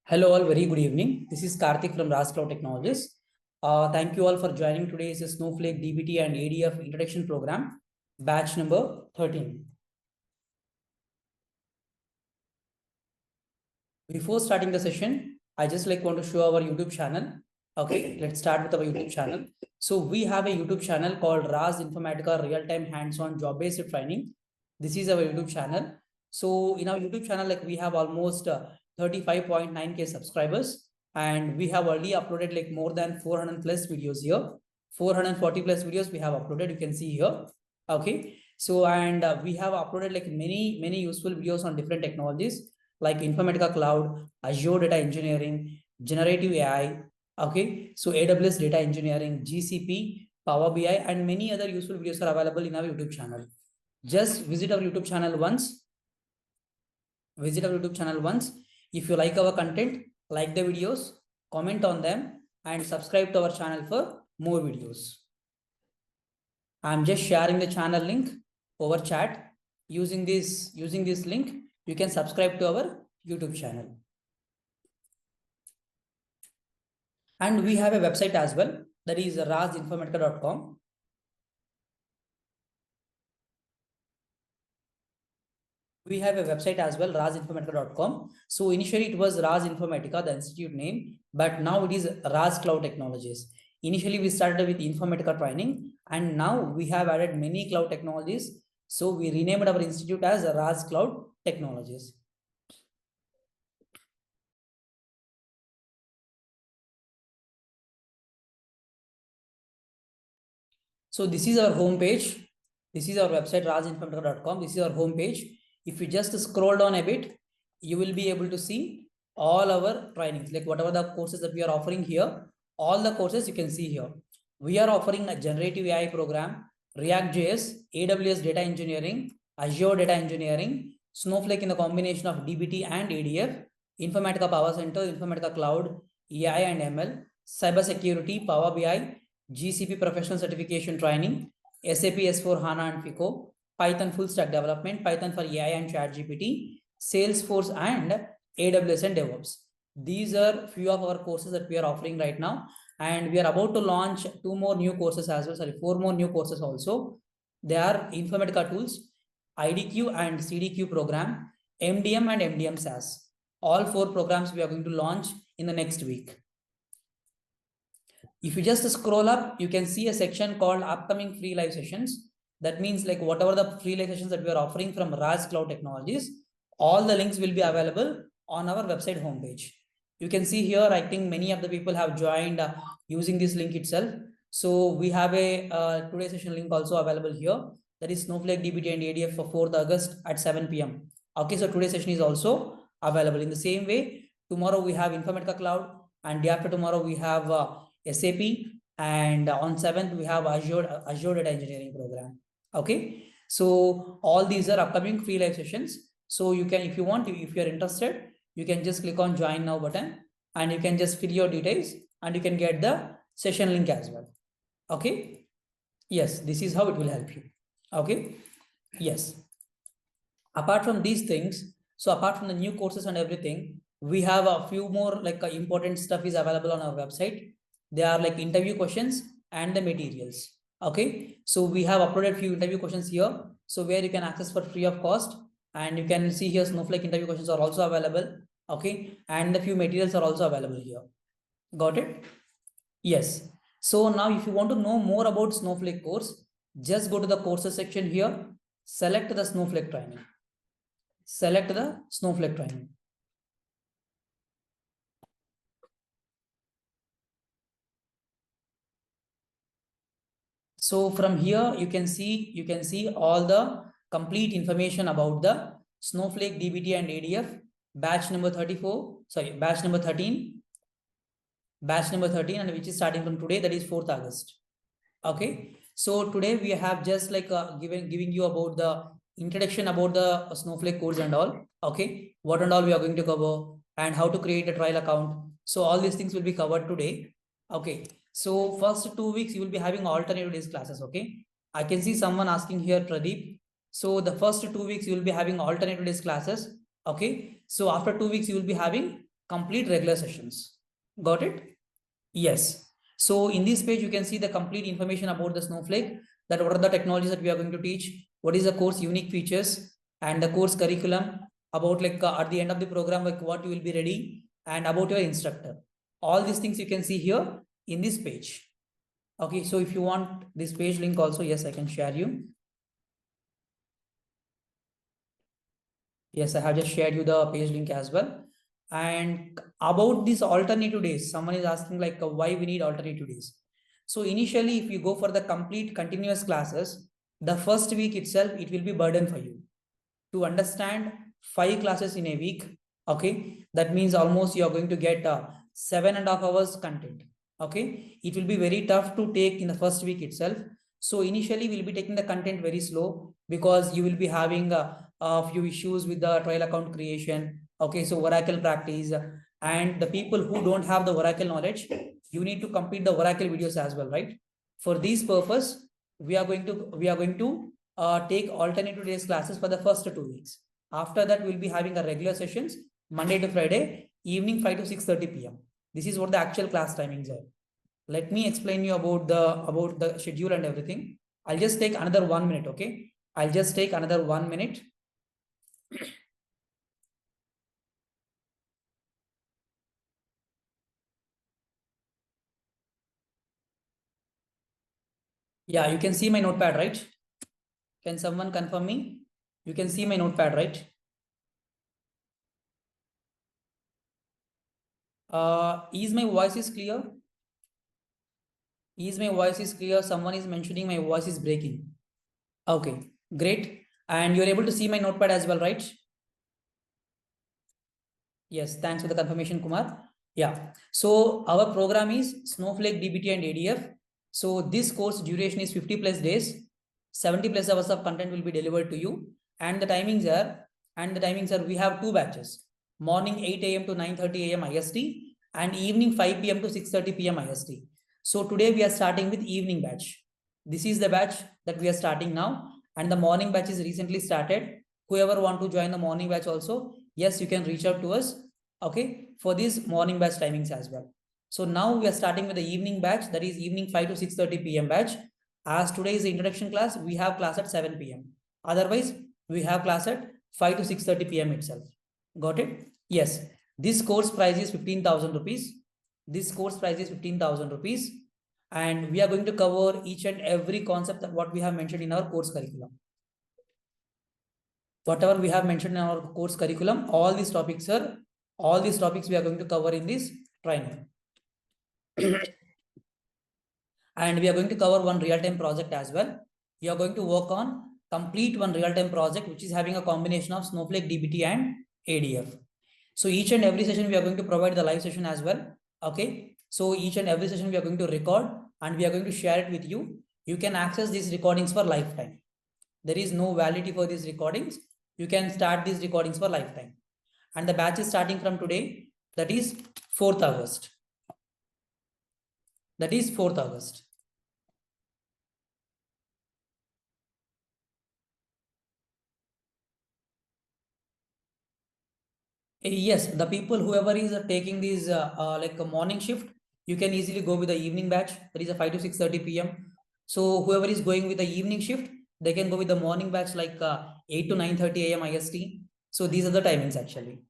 Hello all, very good evening. This is Karthik from RajCloud Technologies. Thank you all for joining today's Snowflake DBT and ADF introduction program, batch number 13. Before starting the session, I just want to show our YouTube channel. Okay, let's start with our YouTube channel. So we have a YouTube channel called Raj Informatica Real-Time Hands-on Job-Based Training. This is our YouTube channel. So in our YouTube channel, we have almost 35.9K subscribers, and we have already uploaded more than 400 plus videos here. 440 plus videos we have uploaded, you can see here. Okay, so and we have uploaded many useful videos on different technologies like Informatica Cloud, Azure Data Engineering, Generative AI, okay, so AWS Data Engineering, GCP, Power BI, and many other useful videos are available in our YouTube channel. Just visit our YouTube channel once. If you like our content, like the videos, comment on them, and subscribe to our channel for more videos. I'm just sharing the channel link over chat. Using this link, you can subscribe to our YouTube channel. And we have a website as well, that is rajinformatica.com. We have a website as well, rajinformatica.com. So initially it was Raj Informatica, the institute name, but now it is Raj Cloud Technologies. Initially we started with Informatica training, and now we have added many cloud technologies. So we renamed our institute as Raj Cloud Technologies. So this is our home page. This is our website, rajinformatica.com. This is our home page. If you just scroll down a bit, you will be able to see all our trainings, like whatever the courses that we are offering here, all the courses you can see here. We are offering a generative AI program, React.js, AWS data engineering, Azure data engineering, Snowflake in the combination of DBT and ADF, Informatica Power Center, Informatica Cloud, AI and ML, cybersecurity, Power BI, GCP professional certification training, SAP S4 HANA and FICO, Python full stack development, Python for AI and ChatGPT, Salesforce and AWS and DevOps. These are few of our courses that we are offering right now, and we are about to launch 4 more new courses also. They are Informatica Tools, IDQ and CDQ program, MDM and MDM SaaS. All 4 programs we are going to launch in the next week. If you just scroll up, you can see a section called upcoming free live sessions. That means whatever the free live sessions that we are offering from Raj Cloud Technologies, all the links will be available on our website homepage. You can see here, I think many of the people have joined using this link itself. So we have a today's session link also available here. That is Snowflake DBT and ADF for 4th August at 7 p.m. Okay, so today's session is also available. In the same way, tomorrow we have Informatica Cloud, and day after tomorrow we have SAP, and on 7th we have Azure Data Engineering program. Okay, so all these are upcoming free live sessions. So you can, if you want, if you are interested, you can just click on join now button, and you can just fill your details, and you can get the session link as well. Okay, yes, this is how it will help you. Okay, yes. Apart from these things, so apart from the new courses and everything, we have a few more important stuff is available on our website. They are interview questions and the materials. Okay, so we have uploaded few interview questions here, so where you can access for free of cost, and you can see here Snowflake interview questions are also available. Okay, and the few materials are also available here. Got it? Yes. So now if you want to know more about Snowflake course, just go to the courses section here, select the Snowflake training. Select the Snowflake training. So from here, you can see all the complete information about the Snowflake DBT and ADF batch number 34, batch number 13, and which is starting from today, that is 4th August. Okay, so today we have just giving you about the introduction about the Snowflake course and all. Okay, what and all we are going to cover, and how to create a trial account. So all these things will be covered today. Okay, so first 2 weeks you will be having alternative days classes. Okay, I can see someone asking here, Pradeep. So the first 2 weeks you will be having alternative days classes. Okay, so after 2 weeks you will be having complete regular sessions. Got it? Yes. So in this page, you can see the complete information about the Snowflake, that what are the technologies that we are going to teach, what is the course unique features, and the course curriculum, about like at the end of the program, like what you will be ready, and about your instructor. All these things you can see here in this page. Okay, so if you want this page link also, yes, I can share you. Yes, I have just shared you the page link as well. And about these alternative days, someone is asking like why we need alternative days. So initially, if you go for the complete continuous classes, the first week itself, it will be burden for you to understand 5 classes in a week. Okay, that means almost you are going to get 7.5 hours content. Okay, it will be very tough to take in the first week itself. So initially, we'll be taking the content very slow, because you will be having a few issues with the trial account creation. Okay, so Oracle practice, and the people who don't have the Oracle knowledge, you need to complete the Oracle videos as well, right? For this purpose, we are going to take alternative days classes for the first 2 weeks. After that, we'll be having a regular sessions Monday to Friday, evening 5 to 6:30 p.m. This is what the actual class timings are. Let me explain you about the schedule and everything. I'll just take another 1 minute, okay? I'll just take another 1 minute. Yeah, you can see my notepad, right? Can someone confirm me? You can see my notepad, right? Is my voice is clear? Is my voice is clear? Someone is mentioning my voice is breaking. Okay, great. And you're able to see my notepad as well, right? Yes, thanks for the confirmation, Kumar. Yeah, so our program is Snowflake DBT and ADF. So this course duration is 50 plus days, 70 plus hours of content will be delivered to you. And the timings are, we have 2 batches, morning 8 a.m. to 9:30 a.m. IST and evening 5 p.m. to 6:30 p.m. IST. So today we are starting with evening batch. This is the batch that we are starting now, and the morning batch is recently started. Whoever want to join the morning batch also, yes, you can reach out to us, okay, for these morning batch timings as well. So now we are starting with the evening batch, that is evening 5 to 6:30 p.m. batch. As today is the introduction class, we have class at 7 p.m. Otherwise, we have class at 5 to 6:30 p.m. itself. Got it? Yes. This course price is 15,000 rupees. This course price is 15,000 rupees. And we are going to cover each and every concept that what we have mentioned in our course curriculum. Whatever we have mentioned in our course curriculum, all these topics we are going to cover in this training. And we are going to cover one real-time project as well. We are going to work on complete one real-time project, which is having a combination of Snowflake, DBT and ADF. So each and every session, we are going to provide the live session as well. Okay. So each and every session we are going to record and we are going to share it with you. You can access these recordings for lifetime. There is no validity for these recordings. You can start these recordings for lifetime. And the batch is starting from today, that is 4th August. That is 4th August. Yes, the people, whoever is taking these like a morning shift, you can easily go with the evening batch. That is a 5 to 6:30 p.m. So whoever is going with the evening shift, they can go with the morning batch like 8 to 9:30 a.m. IST. So these are the timings actually.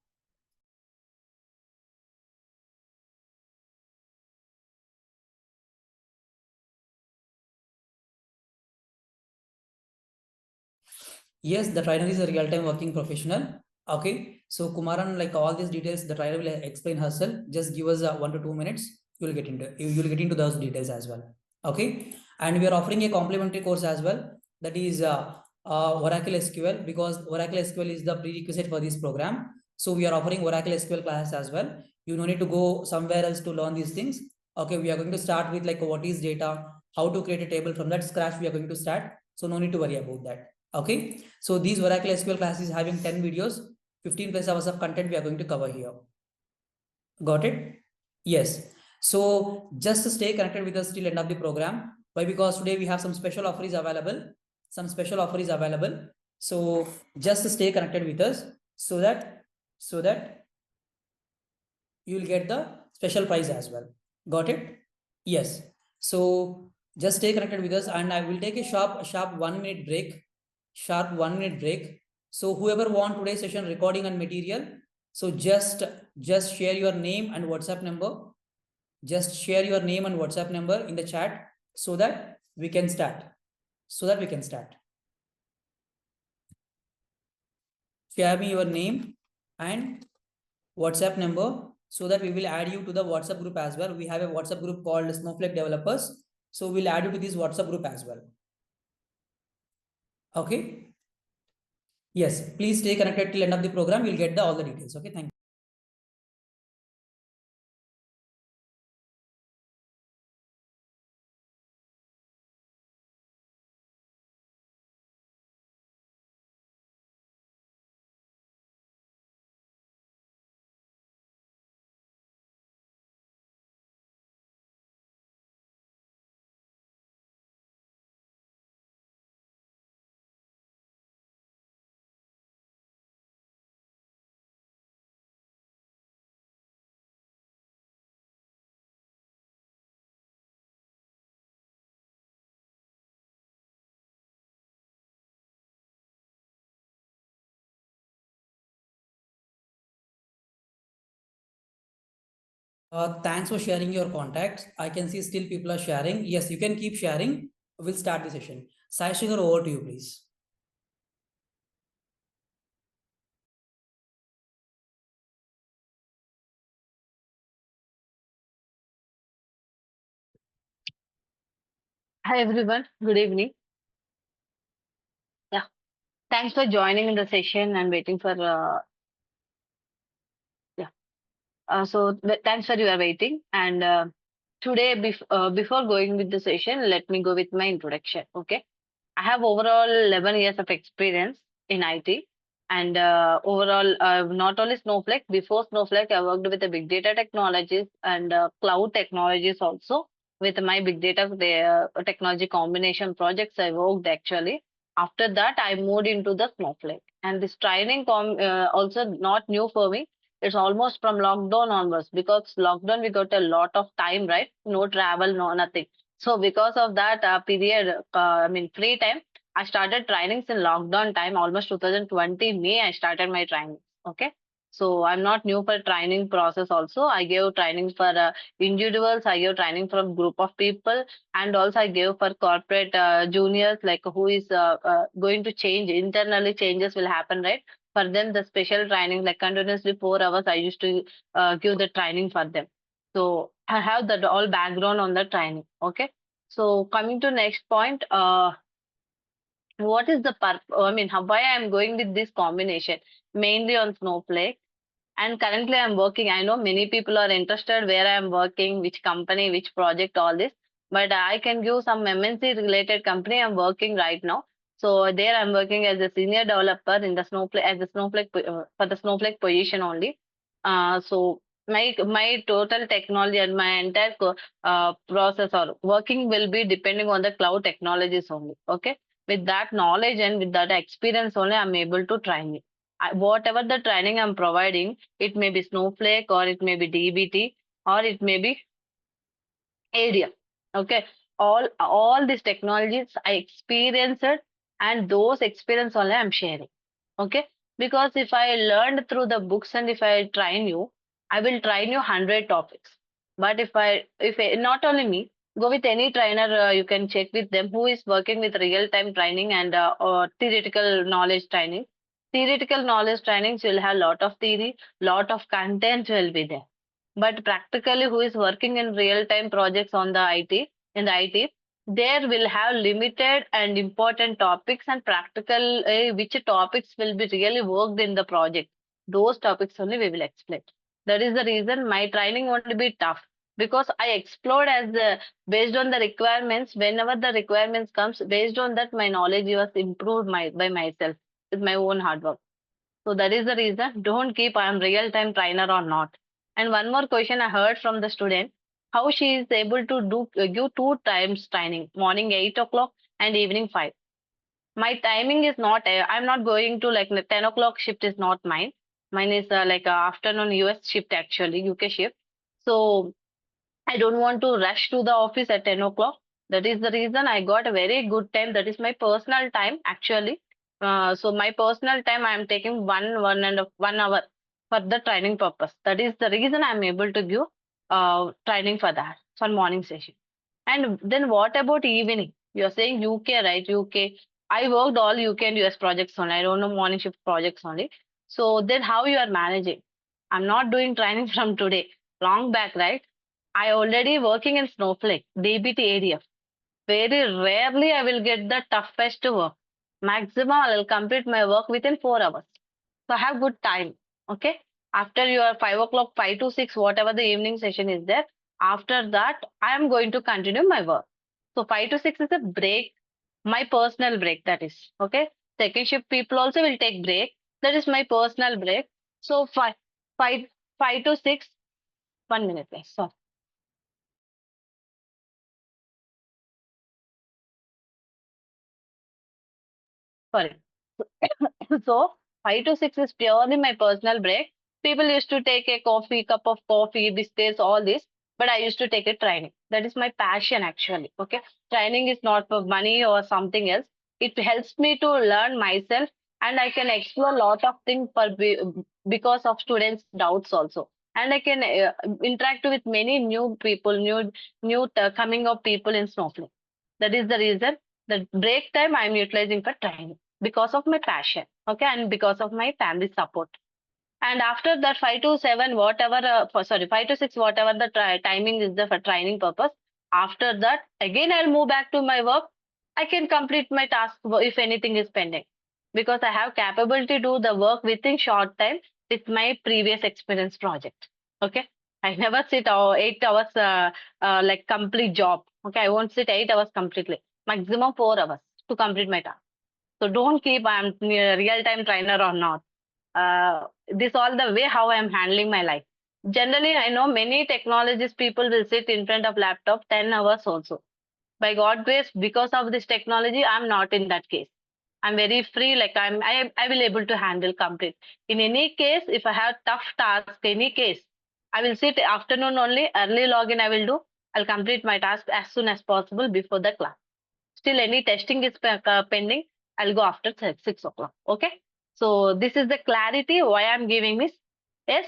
Yes, the trainer is a real-time working professional. Okay, so Kumaran, like all these details, the trainer will explain herself. Just give us 1 to 2 minutes. You'll get into those details as well. Okay, and we are offering a complimentary course as well. That is Oracle SQL, because Oracle SQL is the prerequisite for this program. So we are offering Oracle SQL classes as well. You don't need to go somewhere else to learn these things. Okay, we are going to start with like what is data, how to create a table from that scratch. We are going to start. So no need to worry about that. Okay, so these Oracle SQL classes having 10 videos, 15 plus hours of content we are going to cover here. Got it? Yes. So just stay connected with us till end of the program. Why? Because today we have some special offers available. So just stay connected with us so that you will get the special prize as well. Got it? Yes. So just stay connected with us, and I will take a sharp 1 minute break. Sharp 1 minute break. So whoever want today's session recording and material, so just share your name and WhatsApp number. Just share your name and WhatsApp number in the chat so that we can start. Share me your name and WhatsApp number so that we will add you to the WhatsApp group as well. We have a WhatsApp group called Snowflake Developers. So we'll add you to this WhatsApp group as well. Okay. Yes, please stay connected till end of the program. You'll get all the details. Okay, thank you. Thanks for sharing your contacts. I can see still people are sharing. Yes, you can keep sharing. We'll start the session. Sai Sri, over to you, please. Hi everyone, good evening. Yeah, thanks for joining in the session and waiting for yeah. Thanks for your waiting. And today, before going with the session, let me go with my introduction. Okay, I have overall 11 years of experience in IT, and overall, not only Snowflake. Before Snowflake, I worked with the big data technologies and cloud technologies also. With my big data technology combination projects, I worked actually. After that, I moved into the Snowflake, and this training also not new for me. It's almost from lockdown onwards, because lockdown we got a lot of time, right? No travel, no nothing. So because of that period, free time, I started trainings in lockdown time, almost 2020 May. I started my training. Okay, so I'm not new for training process. Also, I gave trainings for individuals. I gave training for a group of people, and also I gave for corporate juniors, like who is going to change internally. Changes will happen, right? For them, the special training, like continuously 4 hours, I used to give the training for them. So I have that all background on the training. Okay. So coming to next point, what is the why I'm going with this combination? Mainly on Snowflake. And currently I'm working. I know many people are interested where I'm working, which company, which project, all this. But I can give some MNC related company I'm working right now. So there I'm working as a senior developer in the Snowflake, as a Snowflake for the Snowflake position only. So my total technology and my entire process or working will be depending on the cloud technologies only. Okay, with that knowledge and with that experience only, I'm able to train it. Whatever the training I'm providing, it may be Snowflake or it may be DBT or it may be ADF. Okay, all these technologies I experienced, and those experience only I'm sharing. Okay, because if I learned through the books and if I train you, I will train you 100 topics. But not only me, go with any trainer. You can check with them who is working with real-time training and or theoretical knowledge training. Theoretical knowledge trainings will have lot of theory, lot of content will be there. But practically, who is working in real-time projects on the IT, in the IT, there will have limited and important topics, and practical which topics will be really worked in the project. Those topics only we will explain. That is the reason my training won't be tough, because I explored as the based on the requirements. Whenever the requirements comes, based on that, my knowledge was improved by myself with my own hard work. So that is the reason. Don't keep I am real time trainer or not. And one more question I heard from the student, how she is able to do give 2 times training, morning 8 o'clock and evening 5. My timing is not. I'm not going to like 10 o'clock shift is not mine. Mine is like a afternoon US shift actually, UK shift. So I don't want to rush to the office at 10 o'clock. That is the reason I got a very good time. That is my personal time actually. So my personal time I am taking 1 hour for the training purpose. That is the reason I am able to give training for that for morning session. And then what about evening? You're saying UK, right? UK. I worked all UK and US projects only. I don't know morning shift projects only. So then how you are managing? I'm not doing training from today. Long back, right? I already working in Snowflake, DBT ADF. Very rarely I will get the toughest work. Maximum I will complete my work within 4 hours. So I have good time. Okay. After your 5 o'clock, 5 to 6, whatever the evening session is there, after that, I am going to continue my work. So 5 to 6 is a break, my personal break, that is. Okay. Second shift people also will take break. That is my personal break. So five, 5 to 6, 1 minute, please. Sorry. So 5 to 6 is purely my personal break. People used to take a coffee, cup of coffee, biscuits, all this, but I used to take a training. That is my passion actually. Okay. Training is not for money or something else. It helps me to learn myself and I can explore a lot of things because of students' doubts also. And I can interact with many new people, new coming of people in Snowflake. That is the reason the break time I am utilizing for training because of my passion, okay, and because of my family support. And after that, 5 to 7, whatever, 5 to 6, whatever the timing is there for training purpose. After that, again, I'll move back to my work. I can complete my task if anything is pending because I have capability to do the work within short time with my previous experience project. Okay. I never sit 8 hours like complete job. Okay. I won't sit 8 hours completely. Maximum 4 hours to complete my task. So don't keep I'm a real-time trainer or not. This all the way how I'm handling my life. Generally, I know many technologies people will sit in front of laptop 10 hours also. By God grace, because of this technology, I'm not in that case. I'm very free, like I will able to handle complete. In any case, if I have tough task, any case, I will sit afternoon only, early login I will do. I'll complete my task as soon as possible before the class. Still any testing is pending, I'll go after 6 o'clock. Okay. So this is the clarity why I'm giving this. Yes,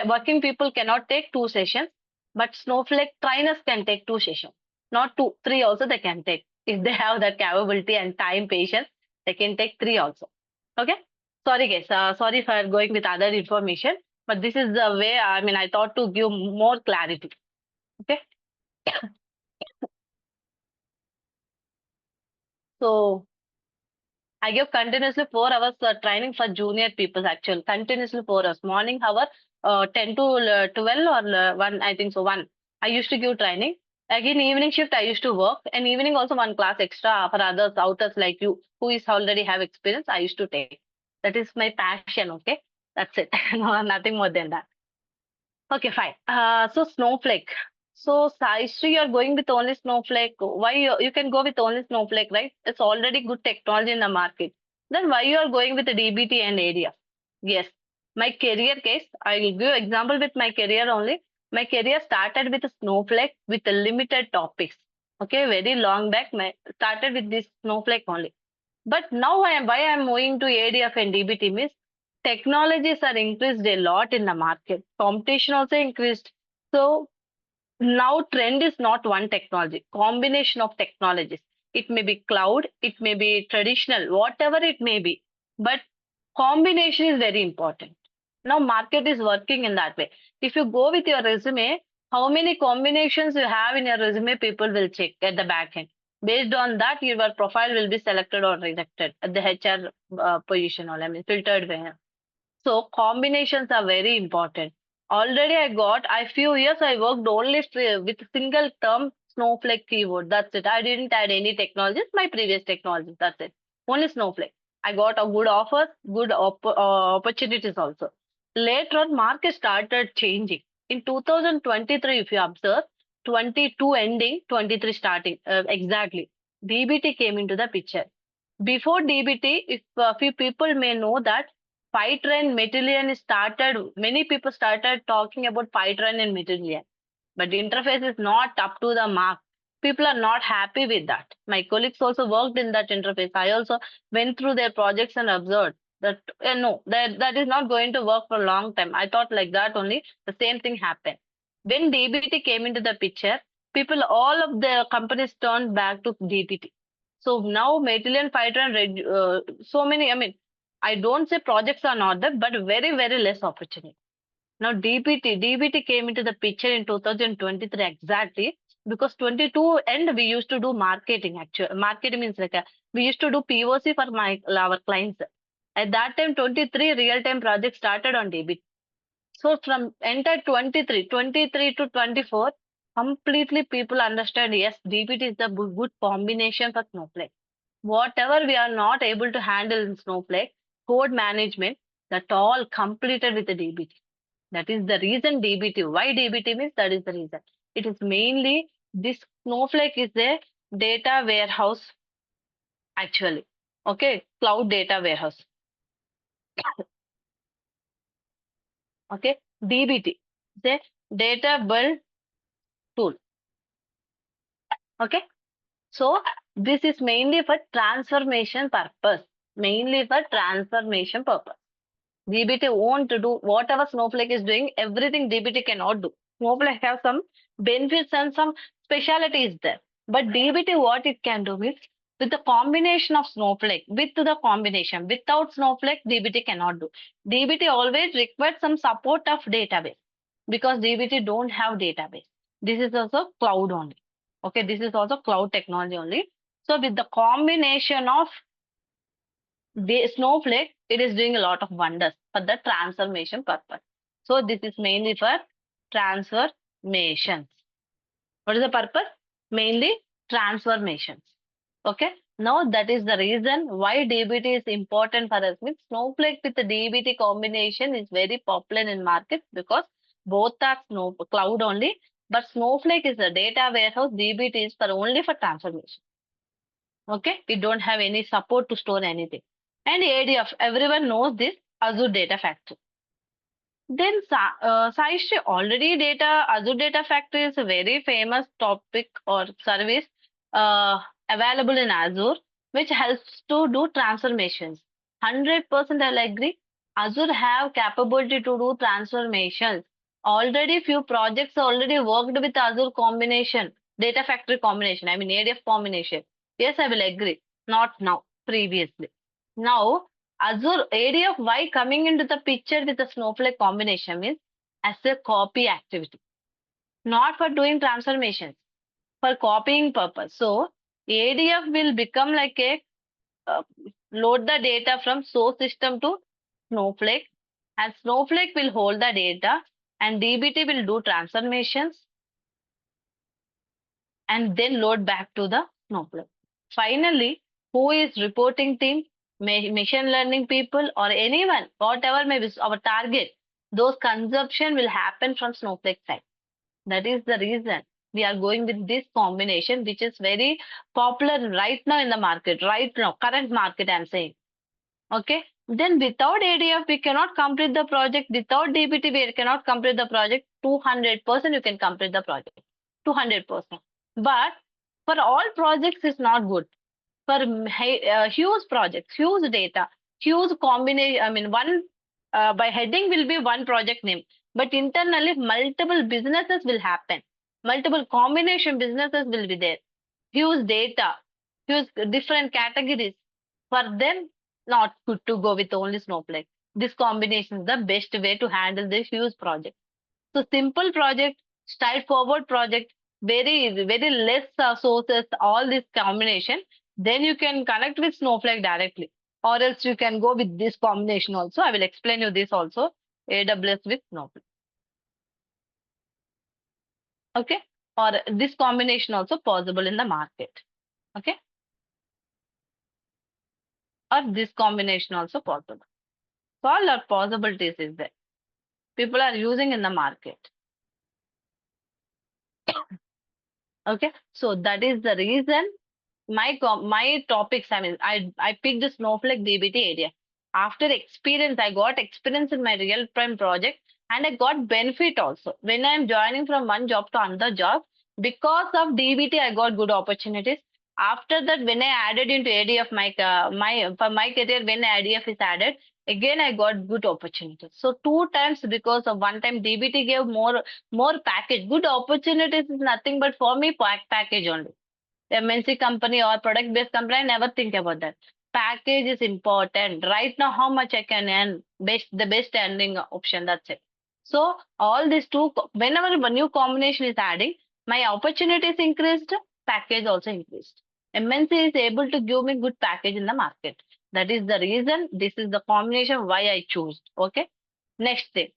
working people cannot take 2 sessions, but Snowflake trainers can take 2 sessions. Not two, three also they can take. If they have that capability and time patience, they can take 3 also. Okay. Sorry guys, sorry for going with other information, but this is the way, I mean, I thought to give more clarity. Okay. So I give continuously 4 hours training for junior people actually. Continuously 4 hours. Morning hour 10 to 12 or 1, I think so 1. I used to give training. Again, evening shift I used to work and evening also one class extra for others, outers like you who is already have experience. I used to take. That is my passion. Okay. That's it. No, nothing more than that. Okay, fine. So Snowflake. So Sai Sri, you're going with only Snowflake. Why you can go with only Snowflake, right? It's already good technology in the market. Then why you are going with the DBT and ADF? Yes, my career case. I will give example with my career only. My career started with Snowflake with limited topics. Okay, very long back. My started with this Snowflake only. But now why I am moving to ADF and DBT means technologies are increased a lot in the market. Competition also increased. So now trend is not one technology, combination of technologies. It may be cloud, it may be traditional, whatever it may be. But combination is very important. Now market is working in that way. If you go with your resume, how many combinations you have in your resume, people will check at the back end. Based on that, your profile will be selected or rejected at the HR position or I mean filtered way. So combinations are very important. Already I got, I few years I worked only with single term Snowflake keyword. That's it. I didn't add any technologies, my previous technologies. That's it. Only Snowflake. I got a good offers, good opportunities also. Later on, market started changing. In 2023, if you observe, 22 ending, 23 starting, exactly. DBT came into the picture. Before DBT, if a few people may know that Fivetran Matillion started, many people started talking about Fivetran and Matillion, but the interface is not up to the mark. People are not happy with that. My colleagues also worked in that interface. I also went through their projects and observed that no, that is not going to work for a long time. I thought like that only. The same thing happened. When DBT came into the picture, people, all of the companies turned back to DBT. So now Matillion, Fivetran, so many. I mean, I don't say projects are not there, but very, very less opportunity. Now DBT came into the picture in 2023 exactly because 22 and we used to do marketing. Actually, marketing means like we used to do POC for our clients. At that time, 23 real-time projects started on DBT. So from entire 23 to 24, completely people understand yes, DBT is the good combination for Snowflake. Whatever we are not able to handle in Snowflake, code management, that all completed with the DBT. That is the reason DBT. Why DBT means that is the reason. It is mainly this Snowflake is a data warehouse actually. Okay, cloud data warehouse. Okay, DBT, the data build tool. Okay, so this is mainly for transformation purpose. Mainly for transformation purpose. DBT won't do whatever Snowflake is doing, everything DBT cannot do. Snowflake has some benefits and some specialities there. But DBT, what it can do is with the combination of Snowflake, with the combination, without Snowflake, DBT cannot do. DBT always requires some support of database because DBT don't have database. This is also cloud only. Okay, this is also cloud technology only. So with the combination of the Snowflake, it is doing a lot of wonders for the transformation purpose. So this is mainly for transformations. What is the purpose? Mainly transformations. Okay. Now that is the reason why DBT is important for us. Means Snowflake with the DBT combination is very popular in market because both are cloud only. But Snowflake is a data warehouse. DBT is for only for transformation. Okay, we don't have any support to store anything. And ADF, everyone knows this Azure Data Factory. Then Sai Sri, already Azure Data Factory is a very famous topic or service available in Azure, which helps to do transformations. 100% I'll agree. Azure have capability to do transformations. Already few projects already worked with Azure combination, Data Factory combination, I mean ADF combination. Yes, I will agree. Not now, previously. Now, Azure ADF, why coming into the picture with the Snowflake combination means as a copy activity, not for doing transformations, for copying purpose. So, ADF will become like a uh, load the data from source system to Snowflake, and Snowflake will hold the data, and DBT will do transformations and then load back to the Snowflake. Finally, who is reporting team, machine learning people or anyone, whatever may be our target, those consumption will happen from Snowflake side. That is the reason we are going with this combination, which is very popular right now in the market, right now, current market I'm saying. Okay. Then without ADF, we cannot complete the project. Without DBT, we cannot complete the project. 200% you can complete the project. 200%. But for all projects, it's not good. For huge projects, huge data, huge combination, I mean, one by heading will be one project name, but internally multiple businesses will happen. Multiple combination businesses will be there. Huge data, huge different categories. For them, not good to go with only Snowflake. This combination is the best way to handle this huge project. So simple project, straightforward project, very less sources, all this combination, then you can connect with Snowflake directly. Or else you can go with this combination also. I will explain you this also. AWS with Snowflake. Okay. Or this combination also possible in the market. Okay. Or this combination also possible. So all our possibilities is there. People are using in the market. Okay. So that is the reason my topics, I mean, I picked the Snowflake DBT area. After experience, I got experience in my real-time project and I got benefit also. When I'm joining from one job to another job, because of DBT, I got good opportunities. After that, when I added into ADF, for my career, when ADF is added, again I got good opportunities. So two times because of one time DBT gave more package. Good opportunities is nothing but for me package only. MNC company or product based company, I never think about that. Package is important. Right now, how much I can earn, the best earning option. That's it. So all these two, whenever a new combination is adding, my opportunities increased, package also increased. MNC is able to give me good package in the market. That is the reason. This is the combination why I choose. Okay. Next thing.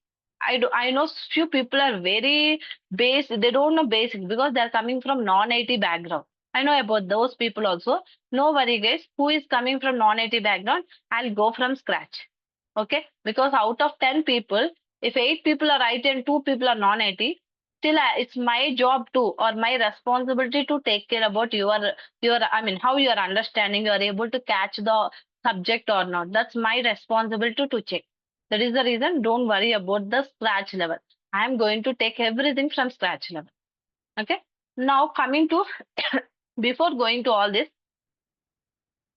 I know few people are very base, they don't know basics because they are coming from non-IT background. I know about those people also. No worry, guys. Who is coming from non-IT background? I'll go from scratch. Okay? Because out of 10 people, if 8 people are IT and 2 people are non-IT, still it's my job too, or my responsibility to take care about I mean, how you are understanding, you are able to catch the subject or not. That's my responsibility to check. That is the reason. Don't worry about the scratch level. I am going to take everything from scratch level. Okay? Now coming to before going to all this,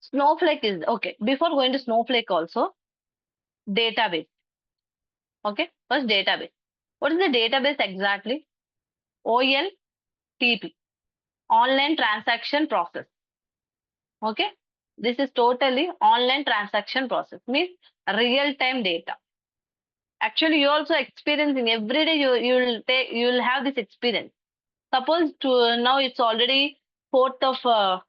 Snowflake is okay. Before going to Snowflake also, database. Okay, first database. What is the database exactly? OLTP, online transaction process. Okay, this is totally online transaction process, means real-time data. Actually, you also experiencing every day. You'll have this experience. Suppose to now it's already 4th of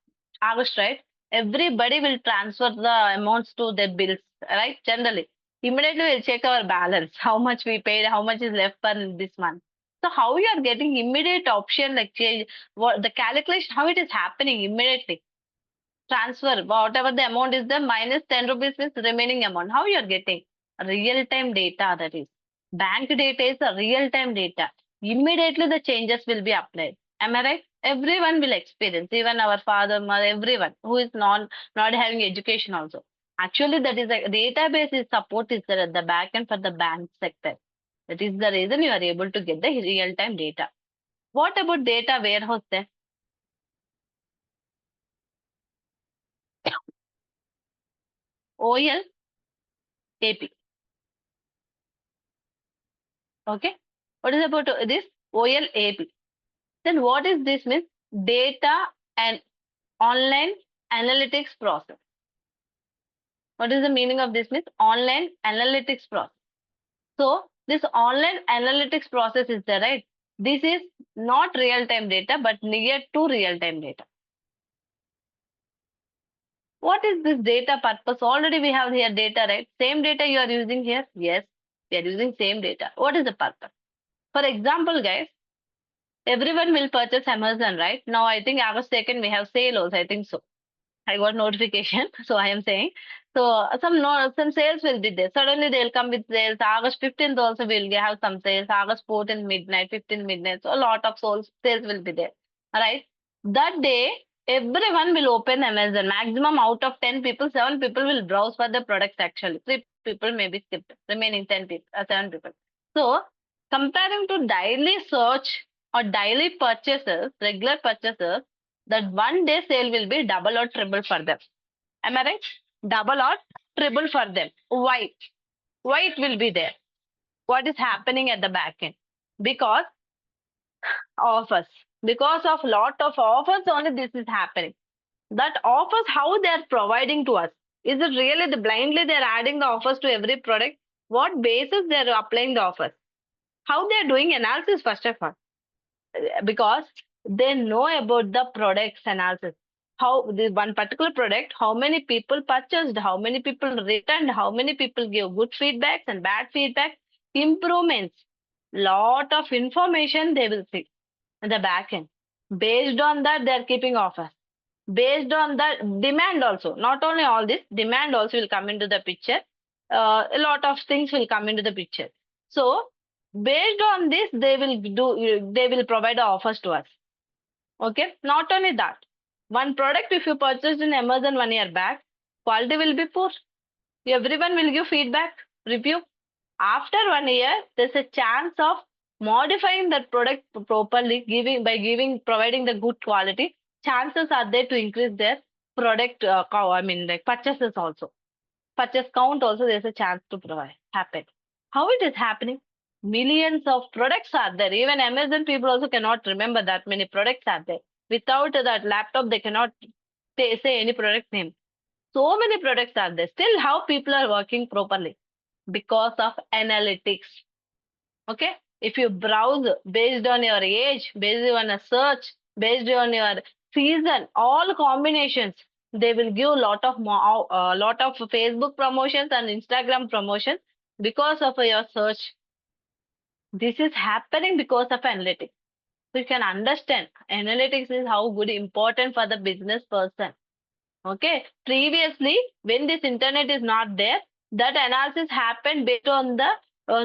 August, right? Everybody will transfer the amounts to their bills, right? Generally, immediately we'll check our balance, how much we paid, how much is left for this month. So how you are getting immediate option like change what the calculation, how it is happening immediately. Transfer whatever the amount is there minus 10 rupees is remaining amount. How you are getting real time data, that is bank data is a real time data. Immediately the changes will be applied. Am I right? Everyone will experience, even our father, mother, everyone who is not having education also. Actually, that is a database is support is there at the back end for the bank sector. That is the reason you are able to get the real time data. What about data warehouse then? OLAP. Okay. What is about this? OLAP. Then what is this means? Data and online analytics process. What is the meaning of this means? Online analytics process. So this online analytics process is there, right? This is not real-time data, but near to real-time data. What is this data purpose? Already we have here data, right? Same data you are using here? Yes, we are using same data. What is the purpose? For example, guys, everyone will purchase Amazon, right? Now I think August 2nd we have sale also, I think so. I got notification, so I am saying. So some sales will be there. Suddenly they'll come with sales. August 15th also we'll have some sales. August 14th midnight, 15th midnight. So a lot of sales will be there. All right. That day, everyone will open Amazon. Maximum out of 10 people, 7 people will browse for the products actually. 3 people may be skipped. Remaining 10 people, 7 people. So comparing to daily search or daily purchases, regular purchases, that one day sale will be double or triple for them. Am I right? Double or triple for them. Why? Why it will be there? What is happening at the back end? Because offers. Because of lot of offers only this is happening. That offers how they are providing to us. Is it really blindly they are adding the offers to every product? What basis they are applying the offers? How they are doing analysis first of all? Because they know about the products analysis. How this one particular product, how many people purchased, how many people returned, how many people give good feedbacks and bad feedback, improvements. Lot of information they will see in the back end. Based on that, they are keeping offers. Based on that, demand also. Not only all this, demand also will come into the picture. A lot of things will come into the picture. So based on this, they will provide offers to us. Okay. Not only that, one product if you purchased in Amazon 1 year back, quality will be poor. Everyone will give feedback, review. After 1 year, there's a chance of modifying that product properly, providing the good quality. Chances are there to increase their product, like purchases also. Purchase count also, there's a chance to provide happen. How it is happening? Millions of products are there. Even Amazon people also cannot remember that many products are there. Without that laptop, they cannot say any product name. So many products are there. Still, how people are working properly? Because of analytics. Okay? If you browse based on your age, based on a search, based on your season, all combinations, they will give lot of Facebook promotions and Instagram promotions because of your search. This is happening because of analytics. So you can understand analytics is how good important for the business person. Okay. Previously, when this internet is not there, that analysis happened based on the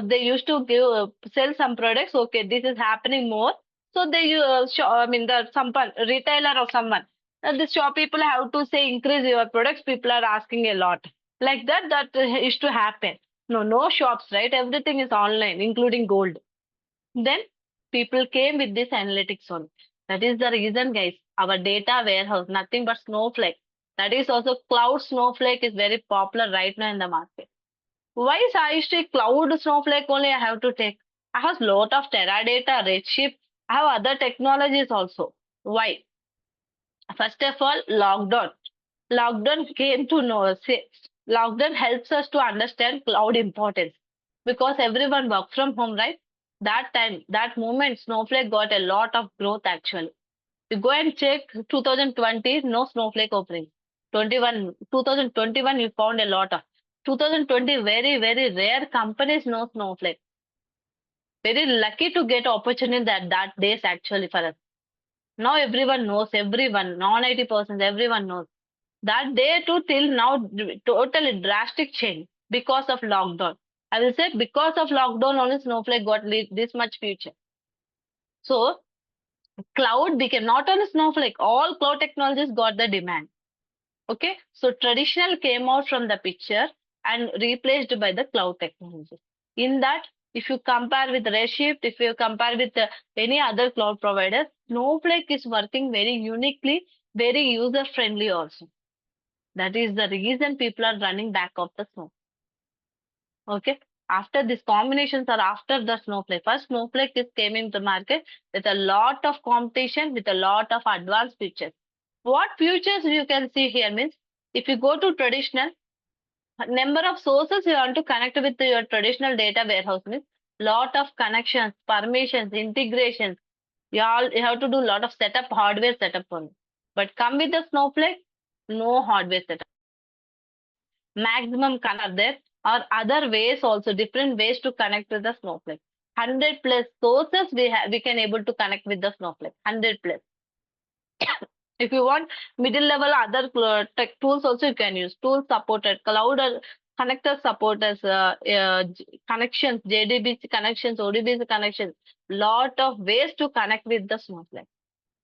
they used to give sell some products. Okay, this is happening more. So they the retailer or someone. The shop people have to say increase your products. People are asking a lot like that. That used to happen. No shops, right? Everything is online, including gold. Then people came with this analytics on. That is the reason, guys. Our data warehouse, nothing but Snowflake. That is also cloud Snowflake is very popular right now in the market. Why is I say cloud Snowflake only I have to take? I have lot of Teradata, Redshift. I have other technologies also. Why? First of all, lockdown. Lockdown came to know. Lockdown helps us to understand cloud importance because everyone work from home, right? That time, that moment, Snowflake got a lot of growth actually. You go and check 2020, no Snowflake opening. 2021, you found a lot of. 2020, very, very rare companies no Snowflake. Very lucky to get opportunity that days actually for us. Now everyone knows, everyone, non-IT persons, everyone knows. That day to till now, totally drastic change because of lockdown. I will say because of lockdown only Snowflake got this much future. So cloud became not only Snowflake, all cloud technologies got the demand. Okay, so traditional came out from the picture and replaced by the cloud technologies. In that, if you compare with Redshift, if you compare with any other cloud provider, Snowflake is working very uniquely, very user friendly also. That is the reason people are running back of the Snowflake. Okay. After these combinations are after the Snowflake. First, Snowflake is came into the market with a lot of competition, with a lot of advanced features. What features you can see here means if you go to traditional, number of sources you want to connect with your traditional data warehouse means lot of connections, permissions, integrations. You have to do a lot of setup, hardware setup only. But come with the Snowflake, no hardware setup. Maximum connect there or other ways also, different ways to connect with the Snowflake. 100 plus sources we can able to connect with the Snowflake. 100 plus. If you want middle level other tech tools also you can use. Tools supported, cloud connector supporters, connections, JDBC connections, ODBC connections. Lot of ways to connect with the Snowflake.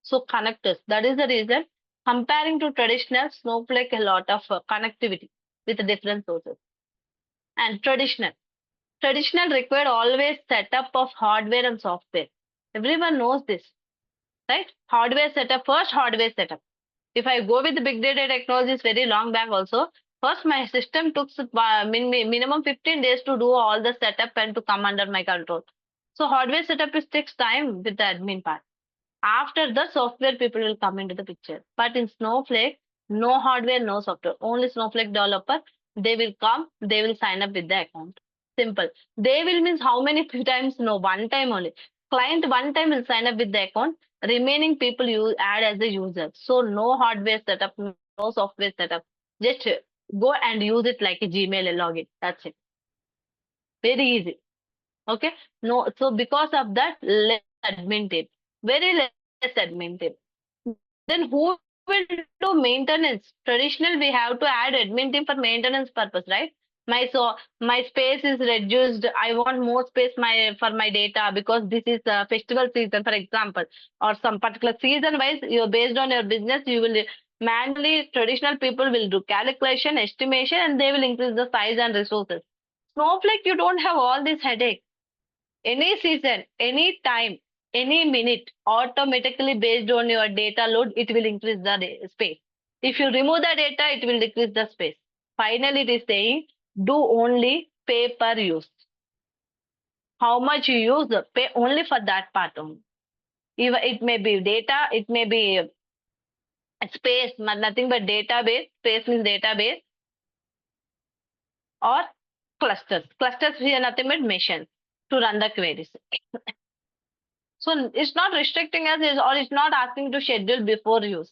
So connectors. That is the reason comparing to traditional Snowflake a lot of connectivity with different sources. And traditional required always setup of hardware and software. Everyone knows this, right? Hardware setup first, hardware setup. If I go with the big data technologies very long back also, first my system took minimum 15 days to do all the setup and to come under my control. So hardware setup is takes time with the admin part. After the software people will come into the picture. But in Snowflake, no hardware, no software, only Snowflake developer. They will come, they will sign up with the account. Simple. They will means how many times? No, one time only. Client one time will sign up with the account. Remaining people you add as a user. So no hardware setup, no software setup. Just go and use it like a Gmail login. That's it. Very easy. Okay. No. So because of that, less admin team. Very less admin team. Then who will do maintenance? Traditional, we have to add admin team for maintenance purpose, right? My space is reduced. I want more space for my data because this is festival season, for example, or some particular season wise. You based on your business, Manually, traditional people will do calculation, estimation, and they will increase the size and resources. Snowflake, you don't have all this headache. Any season, any time, any minute, automatically based on your data load, it will increase the space. If you remove the data, it will decrease the space. Finally, it is saying do only pay per use. How much you use, pay only for that part only. Even it may be data, it may be space, nothing but database. Space means database or clusters. Clusters here nothing but machines to run the queries. So it's not restricting us or it's not asking to schedule before use.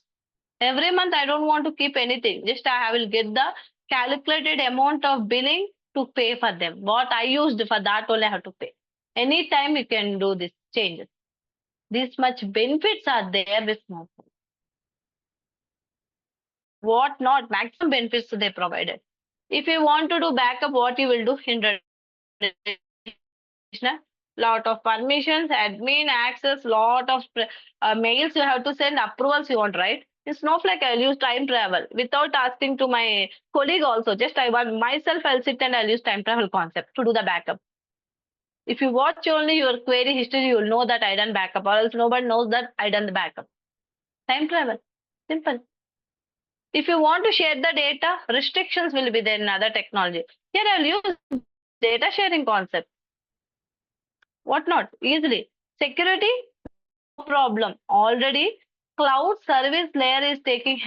Every month I don't want to keep anything. Just I will get the calculated amount of billing to pay for them. What I used for that only I have to pay. Anytime you can do this changes. This much benefits are there with Snowflake. What not? Maximum benefits they provided. If you want to do backup, what you will do in lot of permissions, admin access, lot of mails you have to send, approvals you want, right? In Snowflake, I'll use time travel without asking to my colleague also. Just I want myself, I'll sit and I'll use time travel concept to do the backup. If you watch only your query history, you will know that I done backup, or else nobody knows that I done the backup. Time travel, simple. If you want to share the data, restrictions will be there in other technology. Here I'll use data sharing concept. What not? Easily. Security, no problem. Already cloud service layer is taking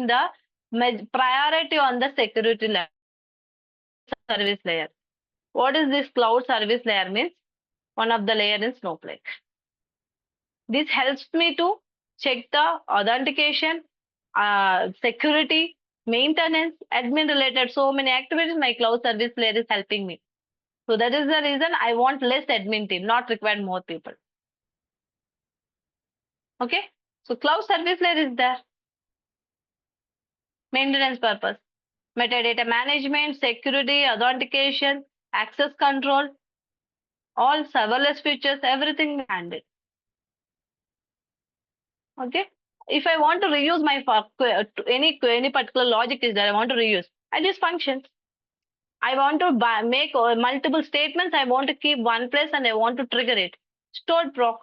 the priority on the security layer. Service layer. What is this cloud service layer means? One of the layer in Snowflake. This helps me to check the authentication, security, maintenance, admin related, so many activities my cloud service layer is helping me. So that is the reason I want less admin team, not required more people. Okay. So cloud service layer is there. Maintenance purpose, metadata management, security, authentication, access control, all serverless features, everything handled. Okay. If I want to reuse my any particular logic is there, I want to reuse. I use functions. I want to make multiple statements. I want to keep one place and I want to trigger it. Stored proc.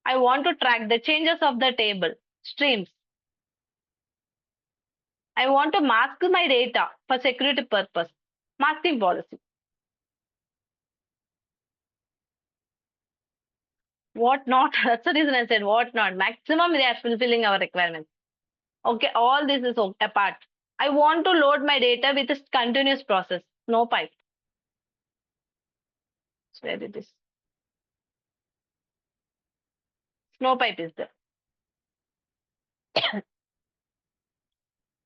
I want to track the changes of the table, streams. I want to mask my data for security purpose. Masking policy. What not? That's the reason I said what not. Maximum they are fulfilling our requirements. Okay, all this is apart. I want to load my data with a continuous process. No pipe. So where it is? No pipe is there.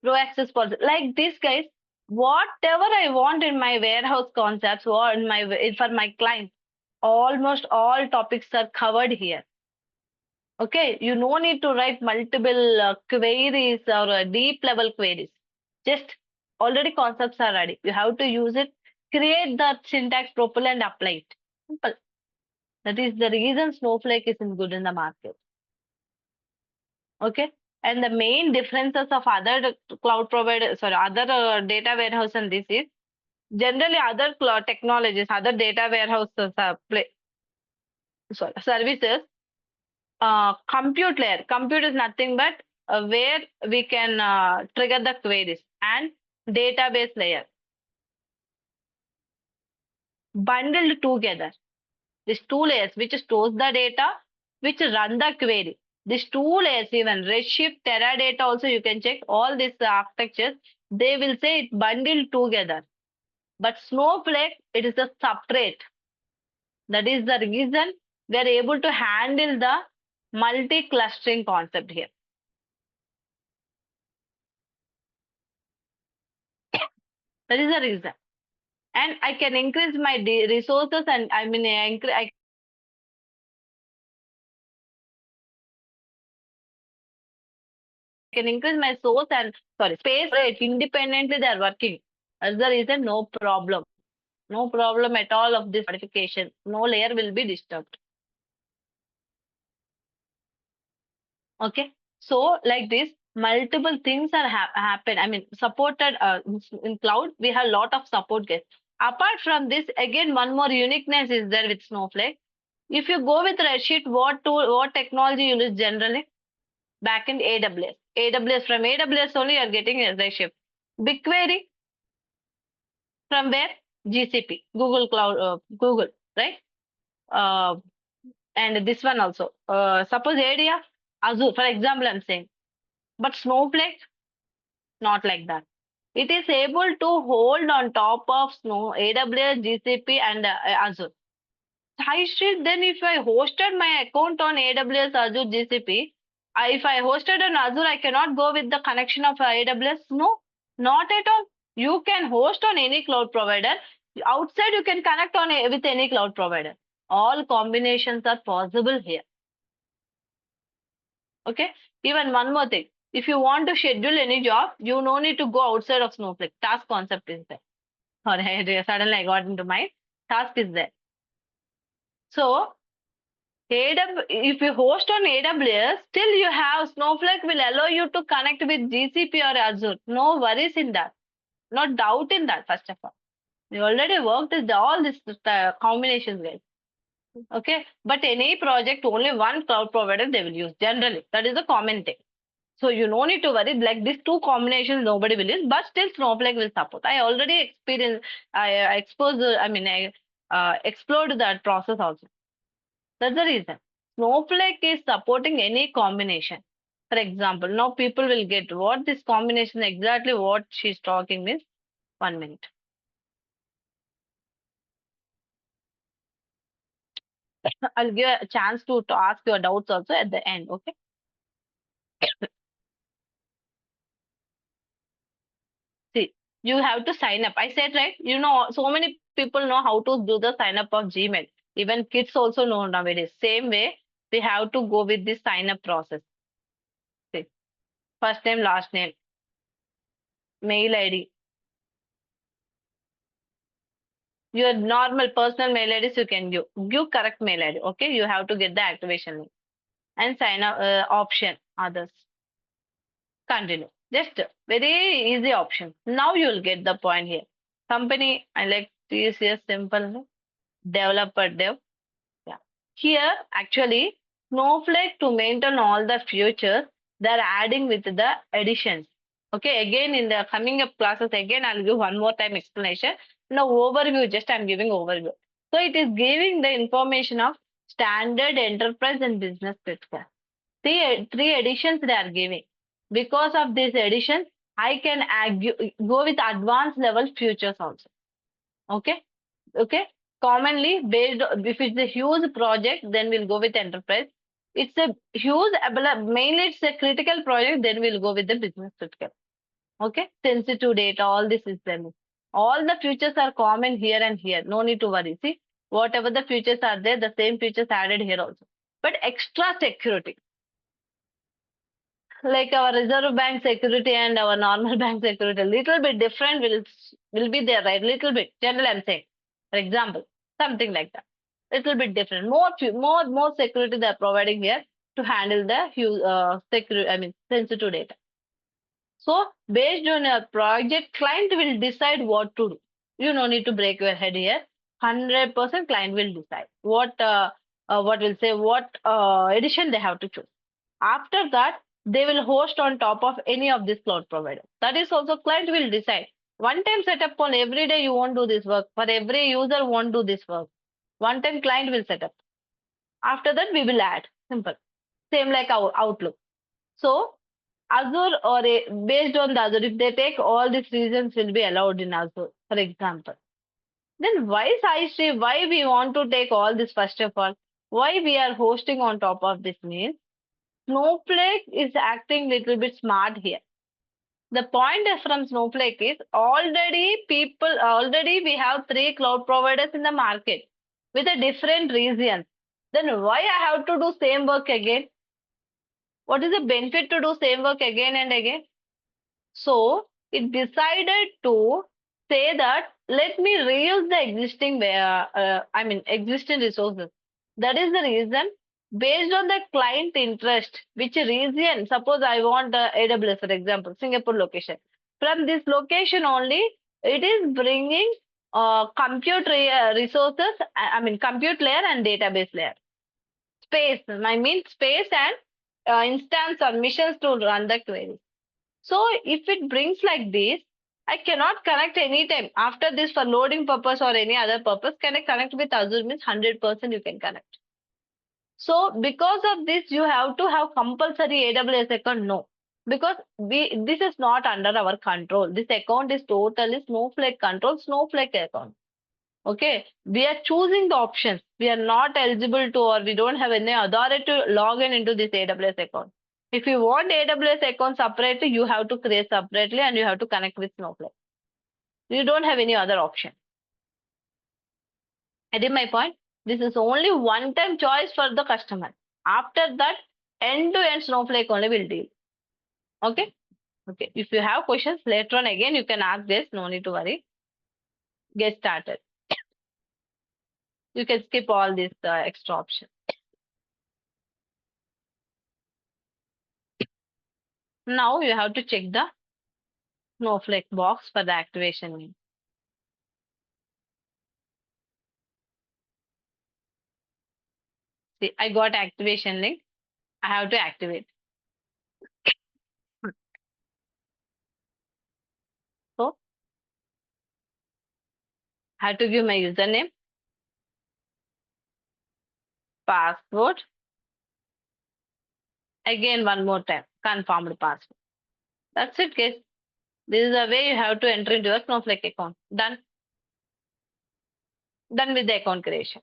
Row access policy. Like this, guys, whatever I want in my warehouse concepts or in my for my clients, almost all topics are covered here. Okay, you no need to write multiple queries or deep level queries. Just already concepts are ready. You have to use it, create the syntax properly and apply it. Simple. That is the reason Snowflake is good in the market. Okay. And the main differences of other cloud providers, other data warehouse and this is generally other cloud technologies, other data warehouses services. Compute layer. Compute is nothing but where we can trigger the queries, and database layer. Bundled together. These two layers which stores the data, which run the query. These two layers, even Redshift, Teradata also you can check all these architectures. They will say it bundled together. But Snowflake, it is a separate. That is the reason we are able to handle the multi-clustering concept here. That is the reason. And I can increase my resources and I can increase my source and space rate independently they are working. That's the reason no problem. No problem at all of this modification. No layer will be disturbed. Okay. So like this, multiple things are happen. I mean, supported in cloud, we have a lot of support guys. Apart from this, again, one more uniqueness is there with Snowflake. If you go with Redshift, what technology you use generally? Back in AWS. AWS, from AWS only you are getting a Redshift. BigQuery from where? GCP, Google Cloud, Google, right? Uh, and this one also. Suppose ADF, Azure, for example, I'm saying. But Snowflake, not like that. It is able to hold on top of Snow, AWS, GCP, and Azure. Sai Sri, then if I hosted my account on AWS, Azure, GCP, if I hosted on Azure, I cannot go with the connection of AWS. No, not at all. You can host on any cloud provider. Outside, you can connect on with any cloud provider. All combinations are possible here. Okay. Even one more thing. If you want to schedule any job, you no need to go outside of Snowflake. Task concept is there. Sorry, suddenly I got into mind. Task is there. So if you host on AWS, still you have Snowflake will allow you to connect with GCP or Azure. No worries in that. No doubt in that, first of all. We already worked with all these combinations, guys. Okay. But any project, only one cloud provider they will use generally. That is a common thing. So you no need to worry. Like these two combinations, nobody will use, but still Snowflake will support. I already experienced, I exposed, I explored that process also. That's the reason. Snowflake is supporting any combination. For example, now people will get what this combination exactly what she's talking means. 1 minute. I'll give a chance to ask your doubts also at the end. Okay. See, you have to sign up. I said right. You know, so many people know how to do the sign up of Gmail. Even kids also know nowadays. Same way, we have to go with this sign up process. See, first name, last name, mail ID. Your normal personal mail IDs you can give. Give correct mail ID. Okay, you have to get the activation link and sign up option others. Continue. Just very easy option. Now you will get the point here. Company, I like this here simple developer dev. Yeah. Here actually Snowflake to maintain all the features they're adding with the additions. Okay, again in the coming up classes, again I'll give one more time explanation. Now overview, just I'm giving overview. So it is giving the information of standard enterprise and business critical. Three additions they are giving. Because of these additions, I can go with advanced level features also. Okay. Okay. Commonly based, if it's a huge project, then we'll go with enterprise. It's a huge, mainly it's a critical project, then we'll go with the business critical. Okay. Sensitive data, all this is there. All the features are common here and here. No need to worry. See, whatever the features are there, the same features added here also. But extra security, like our reserve bank security and our normal bank security, a little bit different will be there, right? Little bit. Generally, I'm saying, for example, something like that. Little bit different. More security they are providing here to handle the huge security. I mean, sensitive data. So based on your project, client will decide what to do. You no need to break your head here. 100% client will decide what will say what edition they have to choose. After that, they will host on top of any of this cloud provider. That is also client will decide. One time setup on every day you won't do this work. For every user won't do this work. One time client will set up. After that, we will add. Simple. Same like our Outlook. So Azure based on the Azure, if they take all these reasons will be allowed in Azure, for example. Then why SaiSri? Why we want to take all this first of all? Why we are hosting on top of this means Snowflake is acting little bit smart here. The point from Snowflake is already we have three cloud providers in the market with a different reasons. Then why I have to do same work again? What is the benefit to do same work again and again? So it decided to say that let me reuse the existing existing resources. That is the reason based on the client interest, which region, suppose I want AWS, for example, Singapore location. From this location only, it is bringing compute resources, I mean, compute layer and database layer. Space, I mean, space and instance or missions to run the queries. So if it brings like this, I cannot connect anytime. After this, for loading purpose or any other purpose, can I connect with Azure means 100% you can connect. So because of this, you have to have compulsory AWS account? No, because this is not under our control. This account is totally Snowflake control, Snowflake account. Okay, we are choosing the options. We are not eligible to, or we don't have any authority to log in into this AWS account. If you want AWS account separately, you have to create separately and you have to connect with Snowflake. You don't have any other option. Getting my point? This is only one-time choice for the customer. After that, end-to-end Snowflake only will deal. Okay? Okay. If you have questions later on, again, you can ask this. No need to worry. Get started. You can skip all this extra option. Now you have to check the Snowflake box for the activation link. See, I got activation link. I have to activate. So, I have to give my username, password. Again, one more time, confirmed password. That's it, guys. This is the way you have to enter into your Snowflake account. Done. Done with the account creation.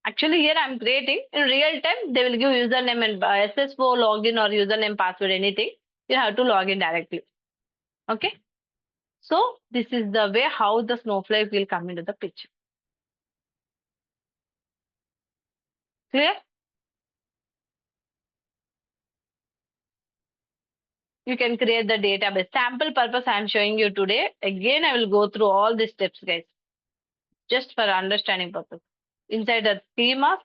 Actually, here I'm creating in real time. They will give username and SS4 login or username password, anything. You have to log in directly. Okay. So this is the way how the Snowflake will come into the picture. Clear? You can create the database. Sample purpose I am showing you today. Again, I will go through all these steps, guys. Just for understanding purpose. Inside the schema,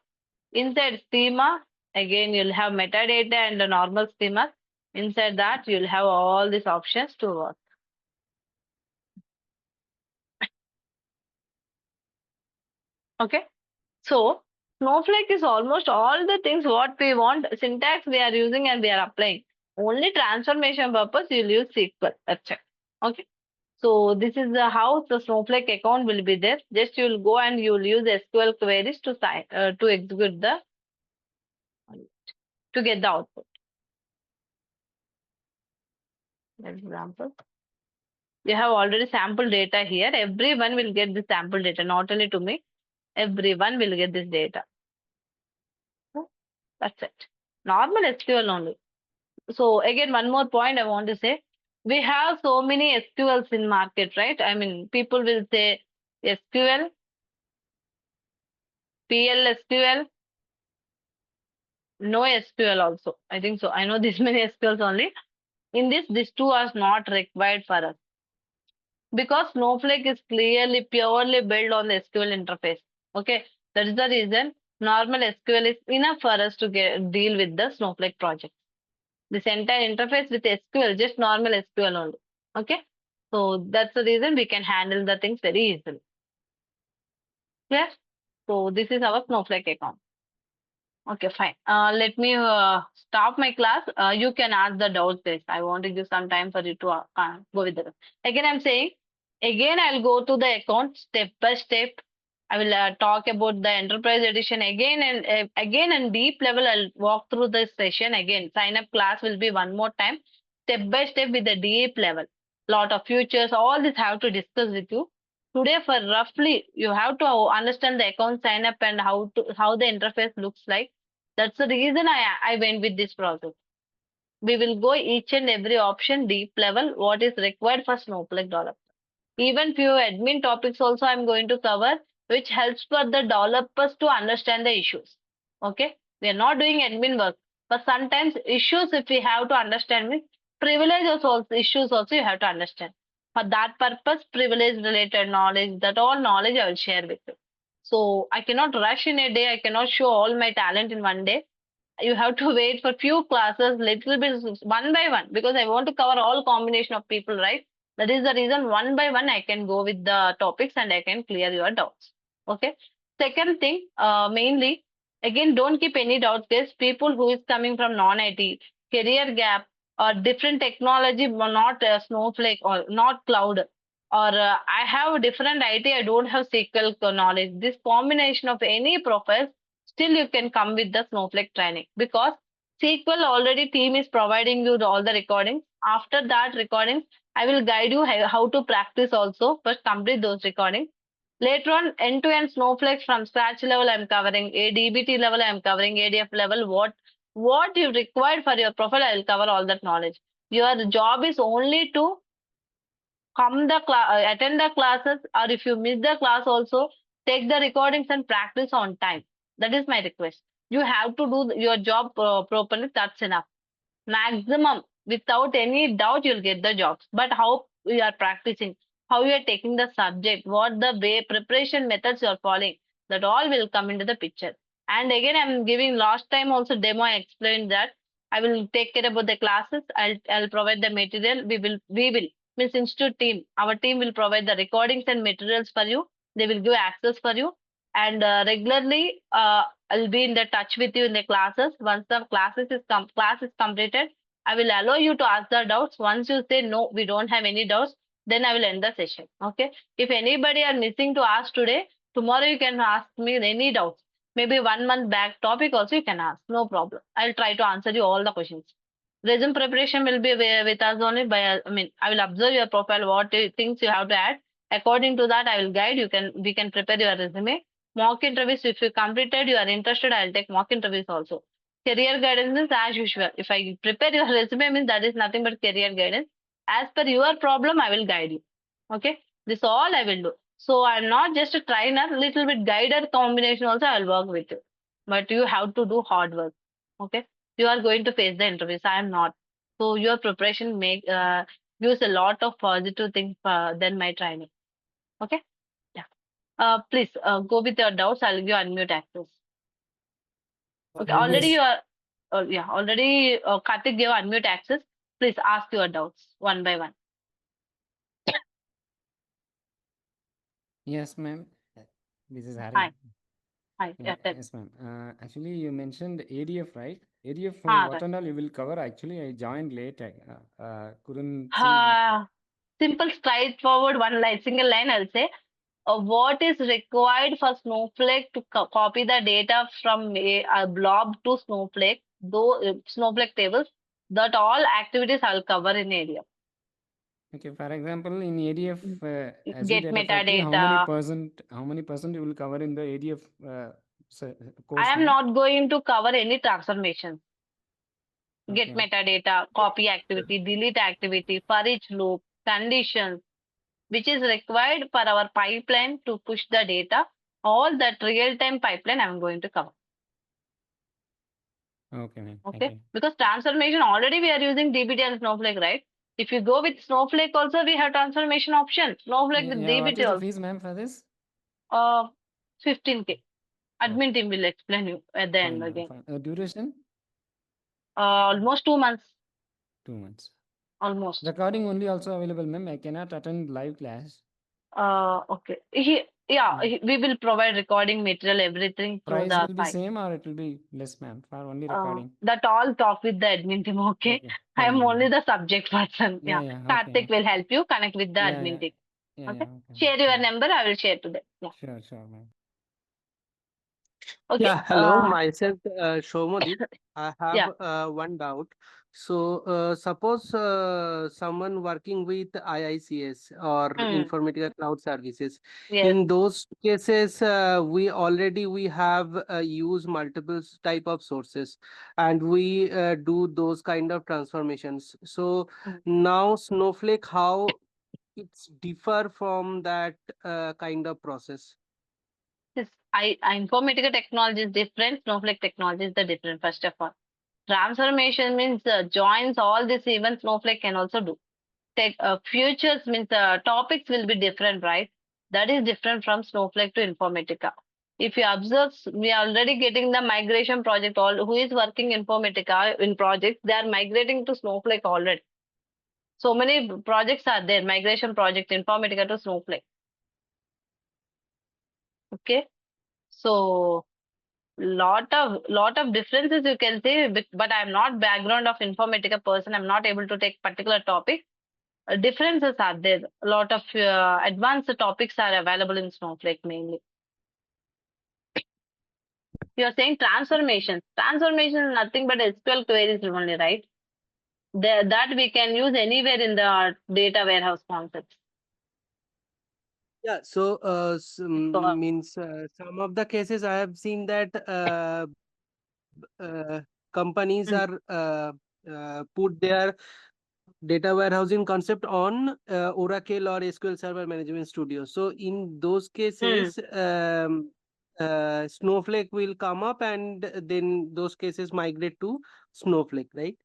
again, you'll have metadata and the normal schema. Inside that, you'll have all these options to work. Okay. So Snowflake is almost all the things what we want. Syntax we are using and we are applying. Only transformation purpose you'll use SQL. That's it. Okay. So this is how the Snowflake account will be there. Just you'll go and you'll use SQL queries to execute the to get the output. For example, you have already sample data here. Everyone will get the sample data, not only to me. Everyone will get this data. That's it. Normal SQL only. So again, one more point I want to say. We have so many SQLs in market, right? I mean, people will say SQL, PL SQL, no SQL also. I think so. I know this many SQLs only. In this, these two are not required for us. Because Snowflake is clearly, purely built on the SQL interface. Okay, that is the reason normal SQL is enough for us to deal with the Snowflake project. This entire interface with SQL, just normal SQL only. Okay, so that's the reason we can handle the things very easily. Clear? So this is our Snowflake account. Okay, fine. Let me stop my class. You can ask the doubts, guys. I want to give some time for you to go with the. Again, I'm saying, again, I'll go to the account step by step. I will talk about the enterprise edition again and again and deep level. I'll walk through the session again. Sign up class will be one more time, step by step with the deep level. Lot of futures, all this I have to discuss with you. Today, for roughly, you have to understand the account sign up and how the interface looks like. That's the reason I went with this process. We will go each and every option deep level, what is required for Snowflake developer. Even few admin topics also I'm going to cover, which helps for the developers to understand the issues. Okay, we are not doing admin work, but sometimes issues if we have to understand means privileges also issues also you have to understand. For that purpose, privilege related knowledge, that all knowledge I will share with you. So I cannot rush in a day. I cannot show all my talent in one day. You have to wait for few classes, little bit one by one, because I want to cover all combination of people, right? That is the reason one by one I can go with the topics and I can clear your doubts. Okay. Second thing, mainly, again, don't keep any doubts. There's people who is coming from non-IT, career gap, or different technology, but not Snowflake or not cloud, or I have different IT, I don't have SQL knowledge. This combination of any profile, still you can come with the Snowflake training, because SQL already team is providing you all the recordings. After that recordings, I will guide you how to practice also, but complete those recordings. Later on, end-to-end Snowflake from scratch level I'm covering, a DBT level I'm covering, ADF level, what you required for your profile, I will cover all that knowledge. Your job is only to attend the classes, or if you miss the class also, take the recordings and practice on time. That is my request. You have to do your job properly. That's enough. Maximum, without any doubt, you'll get the jobs. But how you are practicing, how you are taking the subject, what the way preparation methods you are following, that all will come into the picture. And again, I'm giving last time also demo. I explained that I will take care about the classes. I'll provide the material. We will means institute team. Our team will provide the recordings and materials for you. They will give access for you, and regularly I'll be in the touch with you in the classes. Once the class is completed, I will allow you to ask the doubts. Once you say no, we don't have any doubts, then I will end the session. Okay. If anybody are missing to ask today, tomorrow you can ask me any doubts. Maybe 1 month back topic also you can ask. No problem. I'll try to answer you all the questions. Resume preparation will be with us only by, I mean, I will observe your profile, what things you have to add. According to that, I will guide you. We can prepare your resume. Mock interviews, if you completed, you are interested, I'll take mock interviews also. Career guidance is as usual. If I prepare your resume, means that is nothing but career guidance. As per your problem, I will guide you. Okay. This all I will do. So I'm not just a trainer, little bit guided combination also I will work with you. But you have to do hard work. Okay. You are going to face the interviews. I am not. So your preparation gives a lot of positive things than my training. Okay. Yeah. Please go with your doubts. I'll give you unmute access. Okay. Already Yes. you are. Yeah. Already Karthik gave unmute access. Please ask your doubts one by one. Yes, ma'am. This is Harry. Hi. Hi. Yeah. Yes, ma'am. Actually, you mentioned ADF, right? ADF, Right. what and all you will cover? Actually, I joined late. Couldn't see. Simple, straightforward, one line, single line, I'll say. What is required for Snowflake to copy the data from a blob to Snowflake, though Snowflake tables, that all activities I'll cover in area. Okay, for example, in ADF, as a Get data factory, metadata. how many percent you will cover in the ADF I course, am ma'am? not going to cover any transformations. Get Okay. metadata, copy activity, delete activity, for each loop, conditions, which is required for our pipeline to push the data. All that real-time pipeline I'm going to cover. Okay, ma'am. Thank Okay. you. Because transformation already we are using DBT and Snowflake, right? If you go with Snowflake also, we have transformation option. Snowflake with Yeah, what DBT is the also. fees, ma'am, for this? 15K. Oh, Admin team will explain you at the fine, end ma'am. again. Fine. Duration? Almost 2 months. 2 months. Almost. Recording only also available, ma'am. I cannot attend live class. Okay. We will provide recording material, everything through Price the will be site. same or it will be less, ma'am, for only recording. That all talk with the admin team, okay? Okay, I am fine, only ma'am. the subject person. Yeah, Yeah. okay. Karthik will help you connect with the Yeah, admin team. Okay. okay. Share your number, I will share to them. Yeah. Sure, ma'am. Okay. Yeah, hello, myself Shomodip. I have Yeah. one doubt. So, suppose someone working with IICS or Mm, Informatica Cloud Services, yes. in those cases, we have use multiple type of sources, and we do those kind of transformations. So Mm. now Snowflake, how it's differ from that kind of process? This I Informatica technology is different. Snowflake technology is the different. First of all, transformation means joins all this. Even Snowflake can also do. Futures means topics will be different, right? That is different from Snowflake to Informatica. If you observe, we are already getting the migration project. All who is working Informatica in projects, they are migrating to Snowflake already. So many projects are there, migration project Informatica to Snowflake. Okay, so lot of differences you can say, but I'm not background of Informatica person. I'm not able to take particular topic. Differences are there. A lot of advanced topics are available in Snowflake mainly. You're saying transformations. Transformation is nothing but SQL queries only, right? That we can use anywhere in the data warehouse concepts. Yeah, so So, means some of the cases I have seen that companies mm, are put their data warehousing concept on Oracle or SQL Server Management Studio. So in those mm. cases, Snowflake will come up, and then those cases migrate to Snowflake, right?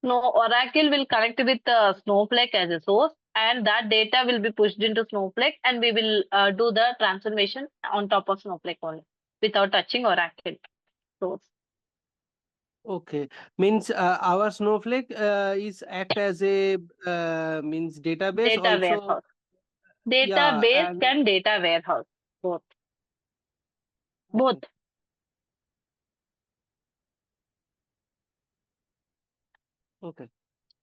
No, Oracle will connect with Snowflake as a source, and that data will be pushed into Snowflake, and we will do the transformation on top of Snowflake only without touching Oracle source. Okay, means our Snowflake is act as a means database Data also. warehouse. Yeah, Database and and data warehouse. Both. Both. okay, okay.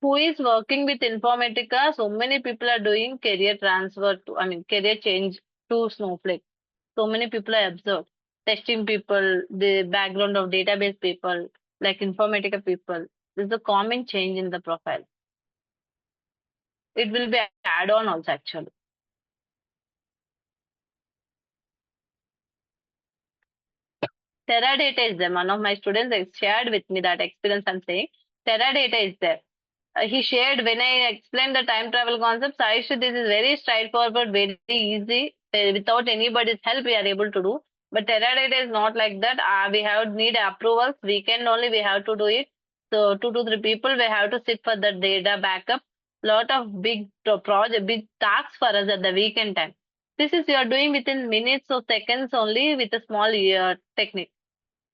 Who is working with Informatica? So many people are doing career transfer to, I mean, career change to Snowflake. So many people I observed. Testing people, the background of database people, like Informatica people. This is a common change in the profile. It will be add-on also actually. Teradata is there. One of my students shared with me that experience I'm saying. Teradata is there. He shared when I explained the time travel concept. Sai Sri, this is very straightforward, very easy. Without anybody's help, we are able to do. But Teradata is not like that. We have need approvals. Weekend only we have to do it. So 2 to 3 people we have to sit for the data backup. Lot of big project, big tasks for us at the weekend time. This is you are doing within minutes or seconds only with a small technique.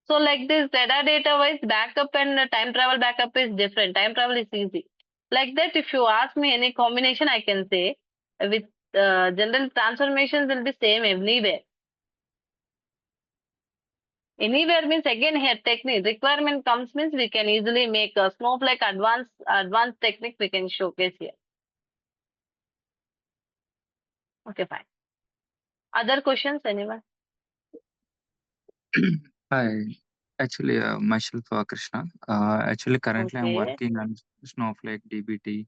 So like this data wise backup and time travel backup is different. Time travel is easy. Like that, if you ask me any combination, I can say with general transformations will be same anywhere. Anywhere means again here technique requirement comes means we can easily make a Snowflake advanced technique we can showcase here. Okay, fine. Other questions, anyone? Hi, actually, myself Krishna. Actually, currently I'm Okay, working on Snowflake, DBT,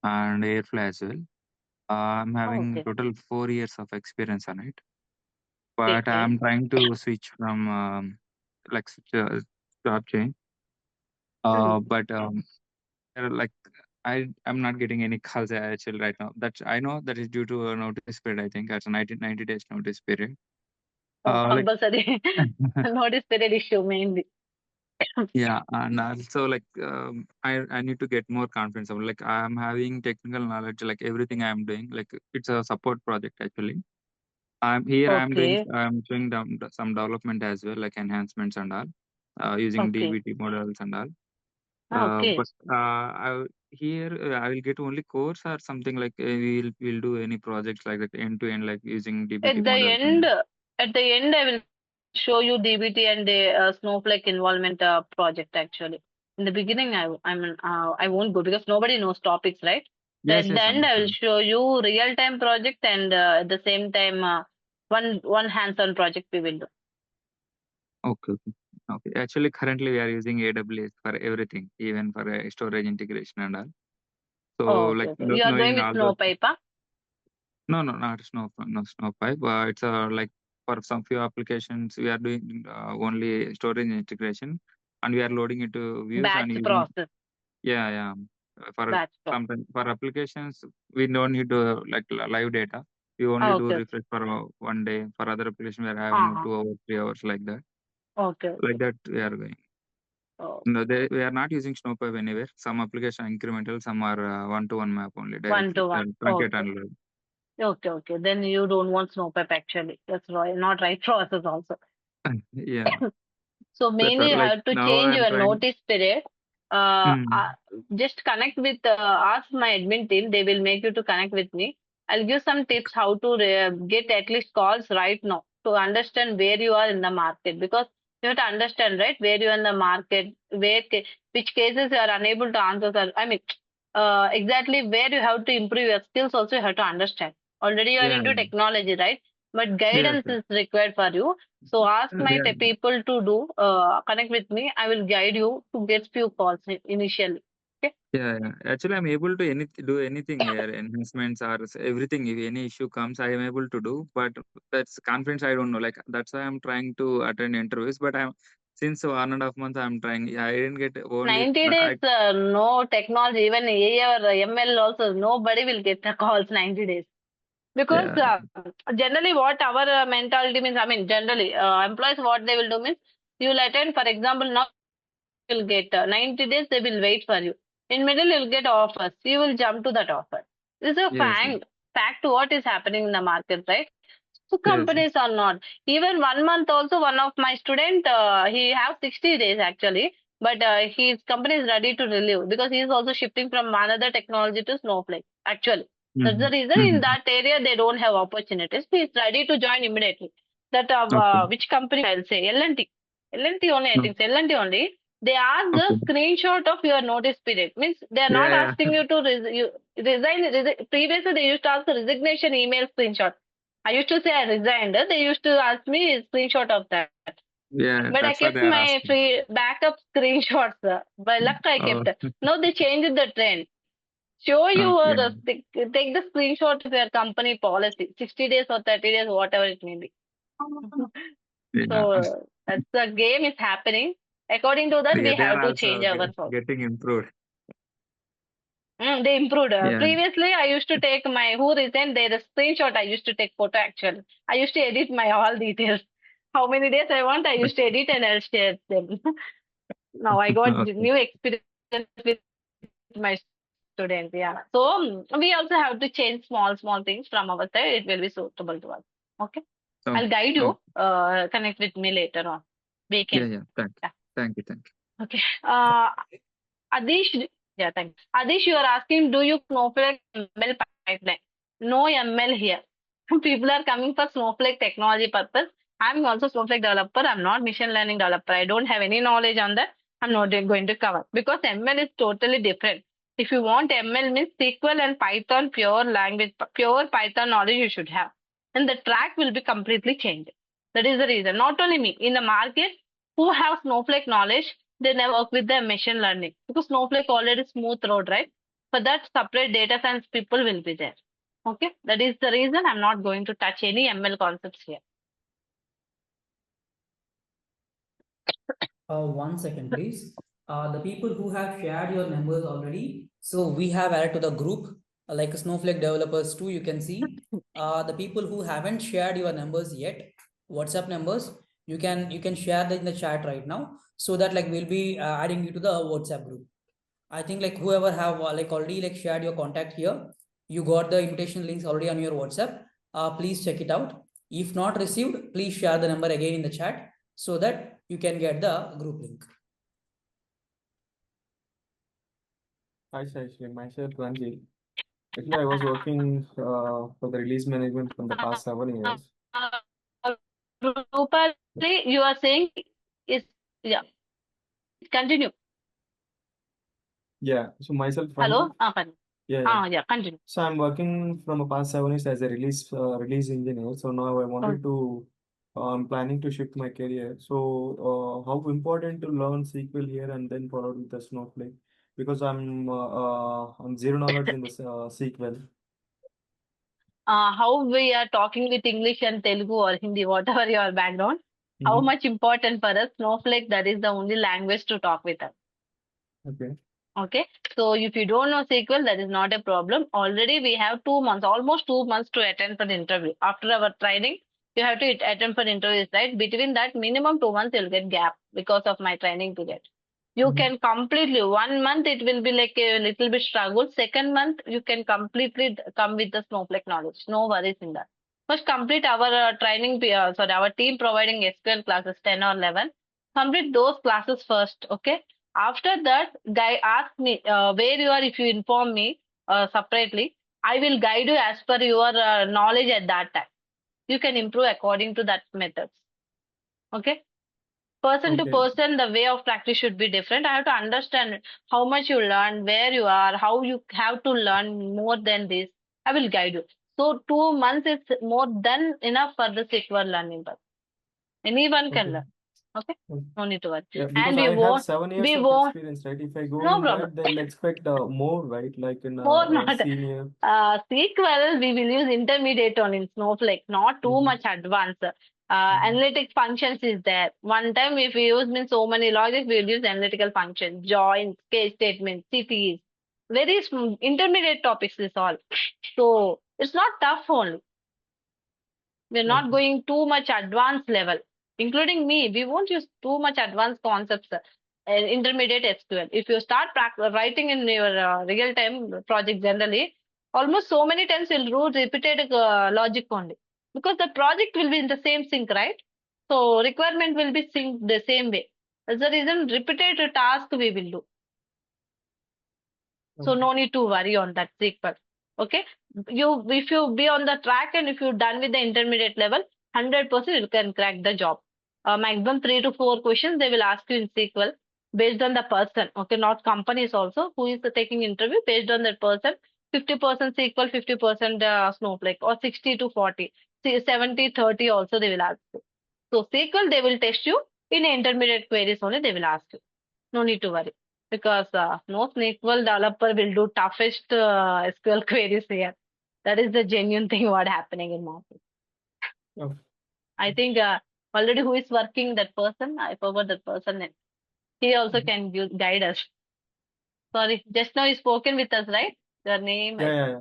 and Airflow as well. I'm having okay, total 4 years of experience on it, but okay. I'm trying to switch from job change. Hmm. But like I'm not getting any calls actually right now. That's I know that is due to a notice period. I think that's a 90 days notice period. Oh, Like compulsory notice period issue mainly. yeah, and also like I need to get more confidence. Like I'm having technical knowledge, like everything I'm doing, like it's a support project actually. I'm here. Okay, I'm doing some development as well, like enhancements and all, using okay, DBT models and all. okay. But here I will get only course or something like we'll do any projects like that end to end, like using DBT At the models end, and I will show you DBT and the Snowflake involvement project actually. In the beginning, I won't go because nobody knows topics, right? So yes, at the yes, end, I will understand. show you real-time project and at the same time, one hands-on project we will do. Okay, okay. Okay. Actually, currently we are using AWS for everything, even for storage integration and all. So, Oh, okay, like okay. You are going knowing with all those. Snowpipe, huh? No, no, not no Snowpipe. It's like for some few applications we are doing only storage integration, and we are loading it to views and Batch using. process, Yeah, yeah. For batch process. sometimes for applications, we don't need to like live data. We only Oh, do okay, okay. refresh for 1 day. For other applications, we are having Uh-huh. 2 hours, 3 hours like that. Okay, Like okay. that, we are going. Oh, No, we are not using Snowpipe anywhere. Some application incremental, some are one-to-one map only one directly. to one. Truncate Okay. and load. Okay. Then you don't want Snowpep actually. That's right. Not right process also. Yeah. So That's mainly what you like have to now change I'm your trying. notice period. Uh, Hmm. uh, just connect with, ask my admin team. They will make you to connect with me. I'll give some tips how to get at least calls right now to understand where you are in the market, because you have to understand, right, where you are in the market, which cases you are unable to answer. I mean, exactly where you have to improve your skills also you have to understand. Already you are Yeah. into technology, right? But Yes. guidance is required for you. So ask my Yeah. people to do connect with me. I will guide you to get few calls initially. Okay. Yeah. Actually, I'm able to do anything here, enhancements or everything. If any issue comes, I am able to do. But that's confidence. I don't know. Like that's why I'm trying to attend interviews. But I'm since 1.5 months I'm trying. Yeah, I didn't get only. 90 days, I no technology, even AI or ML also, nobody will get the calls 90 days. Because yeah. generally what our mentality means, I mean, generally employees, what they will do means, you will attend, for example, now you'll get 90 days, they will wait for you. In middle, you'll get offers. You will jump to that offer. This is a Yes. fact to what is happening in the market, right? So Yes. companies are not. Even 1 month also, one of my student, he have 60 days actually, but his company is ready to relieve because he is also shifting from another technology to Snowflake. Actually, that's the Mm-hmm. reason in Mm-hmm. that area they don't have opportunities. He is ready to join immediately. That Okay. which company I'll say L&T. L&T only, I No. think L&T only. They ask the Okay. screenshot of your notice period. Means they are not Yeah. asking you to resign. Previously, they used to ask the resignation email screenshot. I used to say I resigned. They used to ask me a screenshot of that. Yeah. But I That's what they kept are my asking. free backup screenshots. By luck, I Oh. kept. Now they changed the trend. Show your, Okay. take the screenshot of your company policy, 60 days or 30 days, whatever it may be. Yeah. So that's the game is happening. According to that, we They are have to change also ourselves. getting improved. They improved. Yeah. Previously, I used to take my who resigned their screenshot. I used to take photo actually. I used to edit my all details. How many days I want, I used to edit and I'll share them. Now I got Okay. new experience with my students. Yeah. So we also have to change small things from our side. It will be suitable to us. Okay. So, I'll guide oh, you. Connect with me later on. We yeah, can. yeah. Thank you. Yeah. Thank you. Thank Okay. Adish, yeah, thanks. Adish, you are asking, do you Snowflake ML pipeline? No ML here. People are coming for Snowflake technology purpose. I'm also Snowflake developer. I'm not machine learning developer. I don't have any knowledge on that. I'm not going to cover because ML is totally different. If you want ML means SQL and Python pure language, pure Python knowledge you should have. And the track will be completely changed. That is the reason. Not only me, in the market, who have Snowflake knowledge, they never work with the machine learning because Snowflake already smooth road, right? For that, separate data science people will be there. Okay, that is the reason I'm not going to touch any ML concepts here. 1 second, please. The people who have shared your numbers already, so we have added to the group, like Snowflake developers too, you can see. The people who haven't shared your numbers yet, WhatsApp numbers, you can share that in the chat right now, so that like we'll be adding you to the WhatsApp group. I think like whoever have like already like shared your contact here, you got the invitation links already on your WhatsApp. Please check it out. If not received, please share the number again in the chat so that you can get the group link. Hi, Sai Sri. Myself, Ranjit. Actually, I was working for the release management from the past 7 years. Rupali, you are saying is, yeah, continue. Yeah. So myself, Hello? Ranjit. Yeah, yeah. Yeah, continue. So I'm working from the past 7 years as a release engineer. So now I wanted to, I'm planning to shift my career. So how important to learn SQL here and then followed with the Snowflake? Because I'm zero knowledge in the SQL. How we are talking with English and Telugu or Hindi, whatever your background, how much important for us, Snowflake, that is the only language to talk with us. Okay. Okay. So if you don't know SQL, that is not a problem. Already we have 2 months, almost 2 months to attend for the interview. After our training, you have to attend for interviews, right? Between that, minimum 2 months, you'll get gap because of my training period. You Mhm. can completely, 1 month it will be like a little bit struggle. Second month, you can completely come with the Snowflake knowledge. No worries in that. First, complete our training, our team providing SQL classes 10 or 11. Complete those classes first, okay? After that, guy ask me where you are. If you inform me separately, I will guide you as per your knowledge at that time. You can improve according to that methods, okay? Person to Okay. person, the way of practice should be different. I have to understand how much you learn, where you are, how you have to learn more than this. I will guide you. So 2 months is more than enough for the SQL learning. But anyone can Okay. learn. Okay, Okay. no need to worry. Yeah, And because I have 7 years we of won't, experience, right? If I go no in problem. that, they'll expect more, right? Like in More a not. senior. SQL, we will use intermediate on in Snowflake, not too Mhm. much advanced. Mhm. Analytic functions is there. One time, if we use means so many logic, we will use analytical functions, joins, case statements, CTEs. Very intermediate topics is all. So it's not tough only. We're not Okay. going too much advanced level, including me. We won't use too much advanced concepts. Intermediate SQL. If you start writing in your real-time project generally, almost so many times you'll do repeated logic only because the project will be in the same sync, right? So requirement will be synced the same way. That's the reason repeated task we will do. So Okay. no need to worry on that SQL. Okay. If you be on the track and if you're done with the intermediate level, 100% you can crack the job. Maximum 3 to 4 questions they will ask you in SQL based on the person. Okay, not companies also who is taking interview based on that person. 50% SQL, 50% Snowflake, or 60 to 40, 70-30 also they will ask you. So SQL they will test you in intermediate queries only they will ask you. No need to worry because no SQL developer will do toughest SQL queries here. That is the genuine thing what happening in market. Okay. I think already who is working that person, I forgot that person name. He also Mhm. can guide us. Sorry, just now you spoken with us, right? Your name, Yeah, yeah, yeah.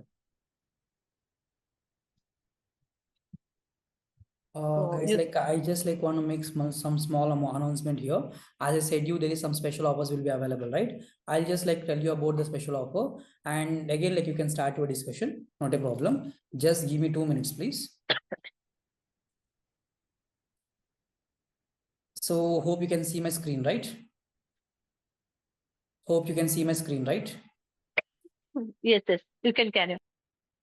so Guys, you, like I just like want to make some small announcement here. As I said, there is some special offers will be available, right? I'll just like tell you about the special offer, and again, like you can start your discussion. Not a problem. Just give me 2 minutes, please. So hope you can see my screen, right? Hope you can see my screen, right? yes, you can carry on.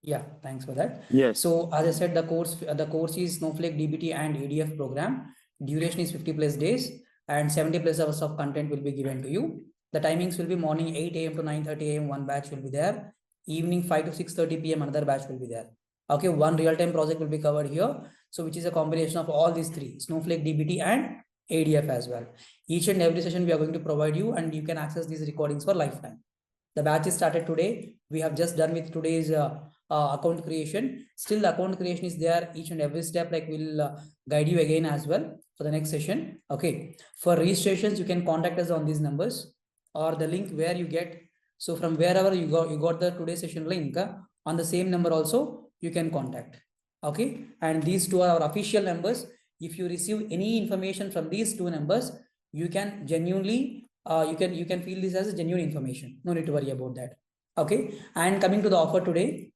Yeah, thanks for that. Yes. So as I said, the course is Snowflake DBT and ADF program. Duration is 50+ days and 70+ hours of content will be given to you. The timings will be morning 8 a.m. to 9:30 a.m. one batch will be there. Evening 5 to 6:30 p.m. another batch will be there. Okay, one real-time project will be covered here. So which is a combination of all these three, Snowflake DBT and ADF as well. Each and every session we are going to provide you, and you can access these recordings for lifetime. The batch is started today. We have just done with today's account creation. Still the account creation is there each and every step, like we'll guide you again as well for the next session. Okay, for registrations you can contact us on these numbers or the link where you get. So from wherever you got the today's session link, on the same number also you can contact. Okay, and these two are our official numbers. If you receive any information from these two numbers, you can genuinely you can feel this as a genuine information. No need to worry about that. Okay, and coming to the offer today,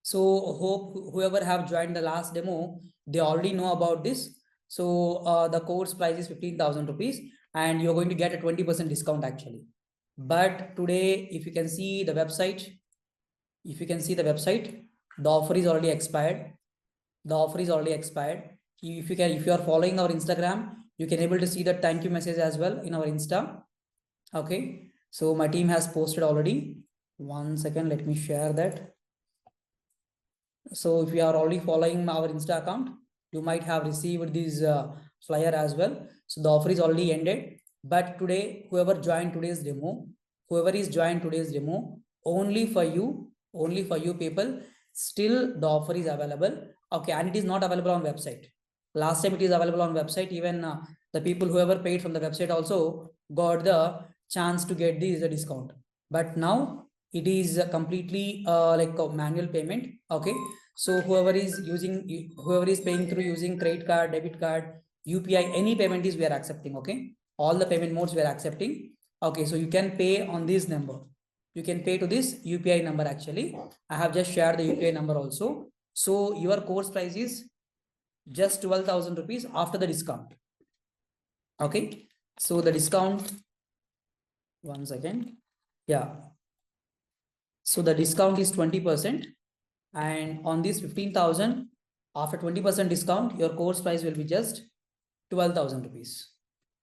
so hope whoever have joined the last demo, they already know about this. So the course price is 15,000 rupees and you're going to get a 20% discount actually. But today, if you can see the website, the offer is already expired. The offer is already expired. If you are following our Instagram, you can able to see the thank you message as well in our Insta. Okay, so my team has posted already. 1 second, let me share that. So if you are already following our Insta account, you might have received this flyer as well. So the offer is already ended. But today, whoever is joined today's demo, only for you people, still the offer is available. Okay, and it is not available on website. Last time it is available on website. Even the people whoever paid from the website also got the chance to get this discount. But now it is completely like a manual payment. Okay, so whoever is paying through using credit card, debit card, UPI, any payment is we are accepting. Okay, all the payment modes we are accepting. Okay, so you can pay on this number. You can pay to this UPI number actually. I have just shared the UPI number also. So your course price is just 12,000 rupees after the discount. Okay, so the discount, one second. Yeah. So the discount is 20%. And on this 15,000, after 20% discount, your course price will be just 12,000 rupees.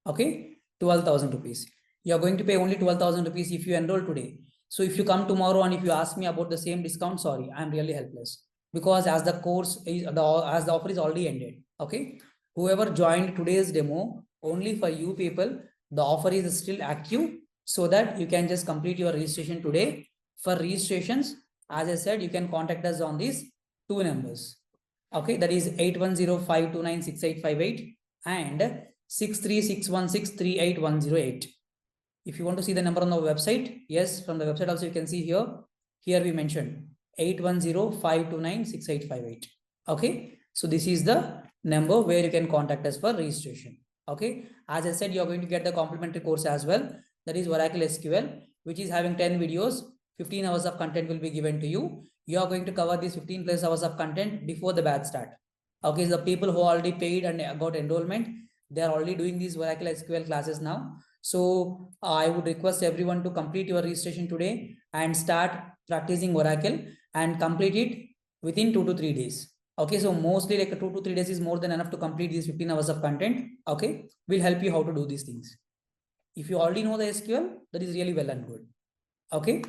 Okay, 12,000 rupees. You are going to pay only 12,000 rupees if you enroll today. So if you come tomorrow and if you ask me about the same discount, sorry, I'm really helpless, because as the course is as the offer is already ended. Okay, whoever joined today's demo, only for you people, the offer is still active, so that you can just complete your registration today. For registrations, as I said, you can contact us on these two numbers. Okay, that is 8105296858 and 636163810. If you want to see the number on the website, yes, from the website also you can see here. Here we mentioned 8105296858. Okay, so this is the number where you can contact us for registration. Okay, as I said, you are going to get the complimentary course as well. That is Oracle SQL, which is having 10 videos. 15 hours of content will be given to you. You are going to cover these 15 plus hours of content before the batch start. Okay, so the people who already paid and got enrollment, they are already doing these Oracle SQL classes now. So I would request everyone to complete your registration today and start practicing Oracle and complete it within 2 to 3 days. Okay, so mostly like 2 to 3 days is more than enough to complete these 15 hours of content. Okay, we'll help you how to do these things. If you already know the SQL, that is really well and good. Okay,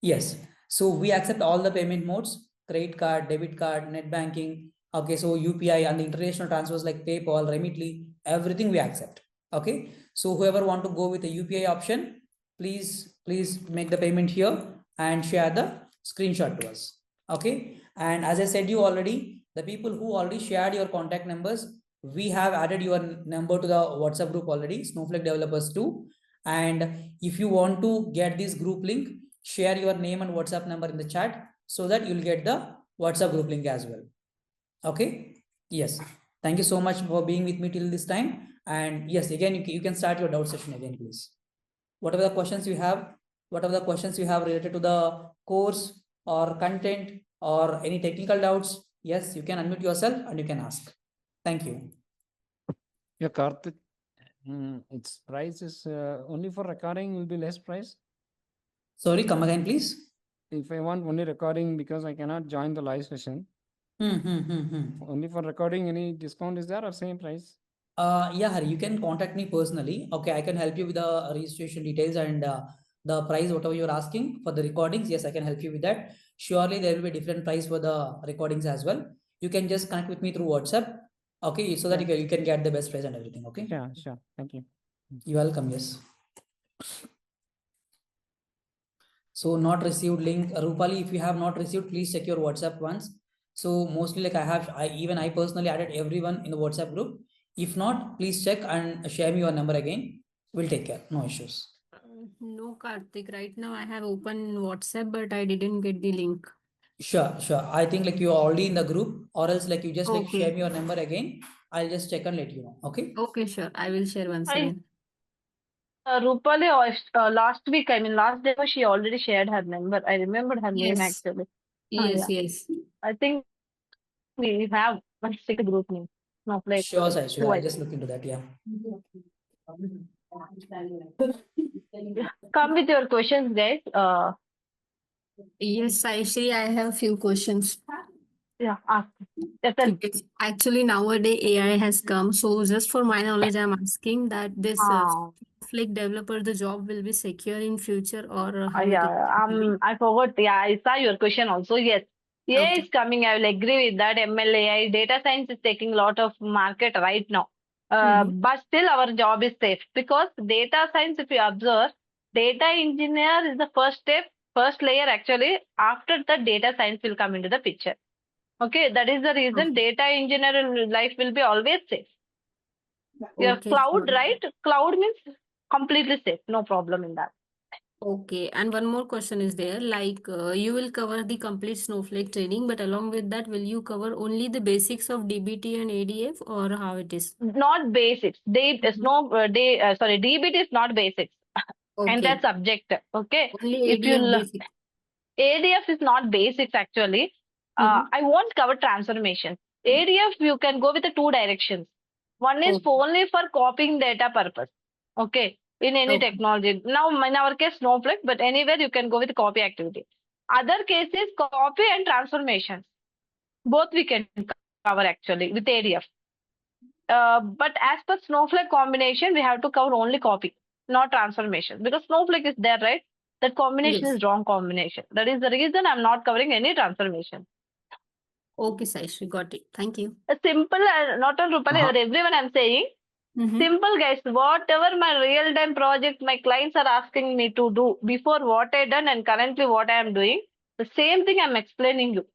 yes. So we accept all the payment modes: credit card, debit card, net banking. Okay, so UPI and the international transfers like PayPal, Remitly, everything we accept. Okay, so whoever want to go with the UPI option, please make the payment here and share the screenshot to us. Okay, and as I said you already, the people who already shared your contact numbers, we have added your number to the WhatsApp group already, Snowflake Developers 2. And if you want to get this group link, share your name and WhatsApp number in the chat so that you'll get the WhatsApp group link as well. Okay, yes, thank you so much for being with me till this time. And yes, again, you can start your doubt session again, please. Whatever the questions you have related to the course or content or any technical doubts, yes, you can unmute yourself and you can ask. Thank you. Yeah, Karthik, its price is only for recording will be less price. Sorry, come again, please. If I want only recording because I cannot join the live session. Only for recording, any discount is there or same price? Yeah, Hari, you can contact me personally. Okay, I can help you with the registration details and the price, whatever you're asking for the recordings. Yes, I can help you with that. Surely there will be a different price for the recordings as well. You can just connect with me through WhatsApp. Okay, so that you can get the best price and everything. Okay. Yeah, sure. Thank you. You're welcome. Yes. So not received link. Rupali, if you have not received, please check your WhatsApp once. So mostly like I personally added everyone in the WhatsApp group. If not, please check and share me your number again. We'll take care. No issues. No, Karthik. Right now I have open WhatsApp, but I didn't get the link. Sure. I think like you are already in the group, or else like you just like share me your number again. I'll just check and let you know. Okay. Okay, sure. I will share once again. Rupali, last week, last day, she already shared her number. I remembered her name Yes. actually. Yes. I think we have one stick group name. Snowflake. Sure, Sai Sri. I'll just look into that. Yeah. Come with your questions, guys. Yes, Sai Sri, I have few questions. Yeah, ask. Yes, sir. Actually, nowadays AI has come. So just for my knowledge, I'm asking that this Snowflake developer, the job will be secure in future or how it is? I forgot. Yeah, I saw your question also. Yes. AI is coming. I will agree with that. ML AI, data science is taking a lot of market right now. But still our job is safe because data science, if you observe, data engineer is the first step, first layer actually. After the data science will come into the picture. Okay, that is the reason data engineer life will be always safe. Your cloud, right? Cloud means completely safe. No problem in that. Okay, and one more question is there, like you will cover the complete Snowflake training, but along with that, will you cover only the basics of DBT and ADF or how it is? Not basics. Sorry, DBT is not basics. Entire Okay, subject. Okay. only If you ADF basic. ADF is not basics actually. Mm-hmm. I won't cover transformation. ADF you can go with the two directions. One is Okay. only for copying data purpose. Okay. In any Okay. technology. Now in our case Snowflake, but anywhere you can go with copy activity. Other cases copy and transformation. Both we can cover actually with ADF. But as per Snowflake combination, we have to cover only copy, not transformation. Because Snowflake is there, right? That combination Yes. is wrong combination. That is the reason I'm not covering any transformation. Okay, SaiSri, got it. Thank you. A simple, not on Rupali, everyone I'm saying, simple guys, whatever my real-time project my clients are asking me to do before what I done and currently what I am doing, the same thing I'm explaining you.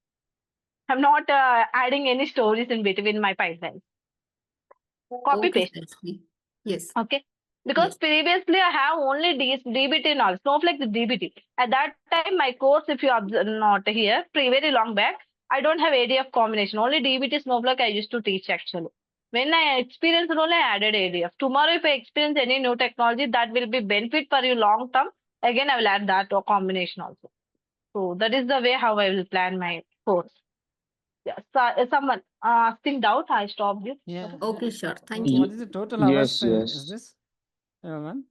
I'm not adding any stories in between my pipeline. Copy Okay, paste. SaiSri. Yes. Okay. Because Yes. previously I have only DBT knowledge, Snowflake with DBT. At that time, my course, if you observe not here, very long back, I don't have ADF combination. Only DBT Snowflake I used to teach actually. When I experienced only, I added ADF. Tomorrow, if I experience any new technology that will be benefit for you long term, again I will add that or combination also. So that is the way how I will plan my course. Yeah. So, someone asking doubt, I stopped you. Yeah. Okay, sure. Thank So you. what is the total hours Yes, is yes. this? Man?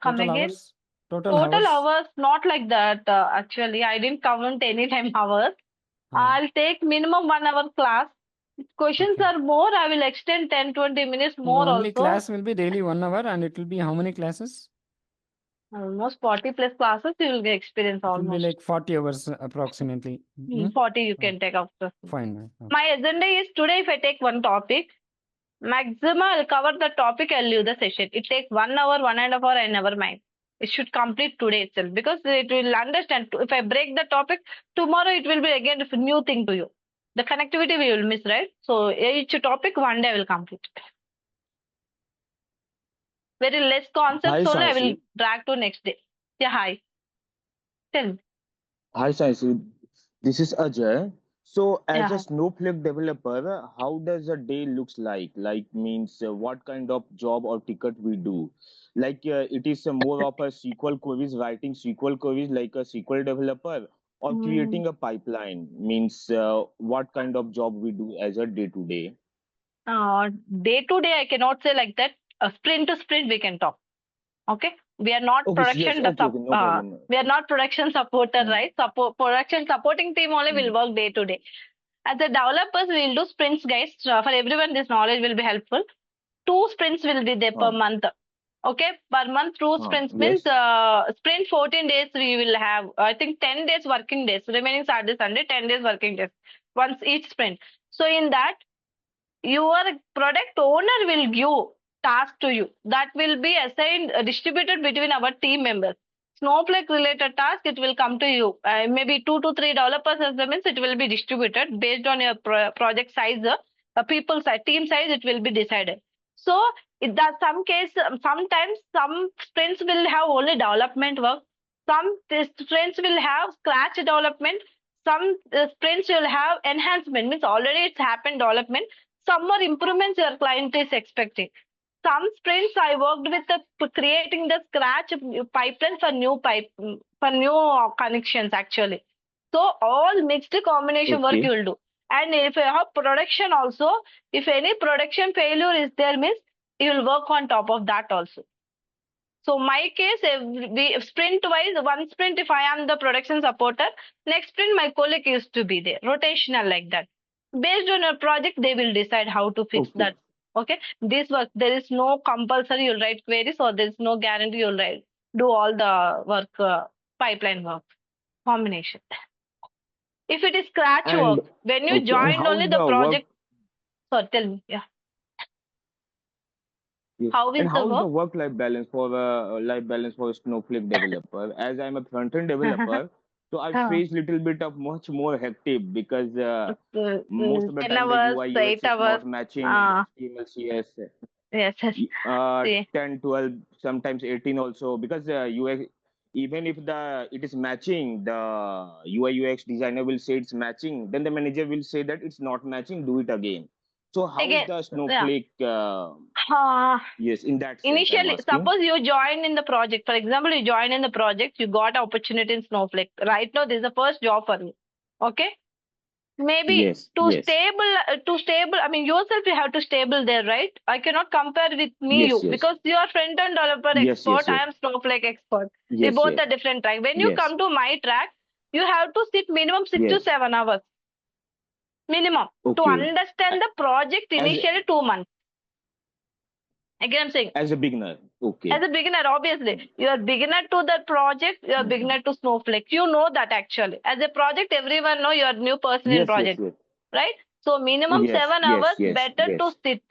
Come Total again. hours? Total Total hours? hours, not like that. Actually, I didn't count any time hours. I'll take minimum 1 hour class. If questions Okay. are more, I will extend 10-20 minutes The more only also. class will be daily 1 hour and it will be how many classes? Almost 40 plus classes you will get experience It will be almost. like 40 hours approximately. 40 you can take after. Fine. Man. Okay. My agenda is today if I take one topic, maximum I'll cover the topic, I'll leave the session. It takes 1 hour, 1.5 hour, I never mind. It should complete today itself because it will understand. If I break the topic, tomorrow it will be again a new thing to you. The connectivity we will miss, right? So each topic one day I will complete. Very less concepts Hi, only I will Sai. drag to next day. Yeah, hi. Tell me. Hi, Sai. This is Ajay. So, Yeah, as a hi. Snowflake developer, how does a day looks like? Like means what kind of job or ticket we do? Like it is more of a SQL queries, writing SQL queries like a SQL developer, or Mm, creating a pipeline. Means what kind of job we do as a day to day? Day to day I cannot say like that. Sprint to sprint we can talk. Okay, we are not Okay, yes, okay, no problem. we are not production supporter, right? Production supporting team only will work day to day. As a developers, we will do sprints, guys. For everyone, this knowledge will be helpful. 2 sprints will be there per month. Okay, per month, 2 sprints means Yes, sprint 14 days we will have. I think 10 days working days. Remaining Saturday, Sunday, 10 days working days. Once each sprint. So in that, your product owner will give task to you that will be assigned distributed between our team members. Snowflake related task it will come to you, maybe 2 to 3 developers as the means it will be distributed based on your project size, people size, team size it will be decided. So it does some case, sometimes some sprints will have only development work, some sprints will have scratch development, some sprints will have enhancement means already it's happened development, some more improvements your client is expecting. Some sprints I worked with creating the scratch pipeline for new connections actually. So all mixed combination work you okay. will do. And if you have production also, if any production failure is there means you will work on top of that also. So my case, we sprint wise, one sprint if I am the production supporter, next sprint my colleague used to be there, rotational like that. Based on your project, they will decide how to fix Okay. that. Okay, this work there is no compulsory you'll write queries or there is no guarantee you'll write do all the work pipeline work combination. If it is scratch And work, when you okay, and joined only how's the the work? project. So tell me, yeah, Yes. how And is the how's the work? work-life balance for a Snowflake developer? As I'm a front-end developer, so I face little bit of much more hectic because most of the 10 time the hours, UI 8 UX is hours. not matching the HTML Yes, yes. CS See. 10, 12, sometimes 18 also because UX even if it is matching, the UI UX designer will say it's matching, then the manager will say that it's not matching, do it again. So how is Again, the yeah. Snowflake yes, in that sense I'm Initially, asking. suppose you join in the project. For example, you join in the project, you got opportunity in Snowflake. Right now, this is the first job for you. Okay? Maybe Yes, yes, stable. I mean, yourself you have to stable there, right? I cannot compare with me, yes, you, yes, because you are front-end developer yes, expert. yes, I yes, am Snowflake expert. We yes, both yes, are different track. When you yes, come to my track, you have to sit minimum 6 to yes. 7 hours minimum to Okay. understand the project initially 2 months. Again, I'm saying, As a beginner. Okay. as a beginner, obviously, you are beginner to that project, you are beginner to Snowflake. You know that actually. As a project, everyone know you are new person in Yes, yes, project, yes, right? So minimum yes, 7 yes, hours, yes, better yes. to sit.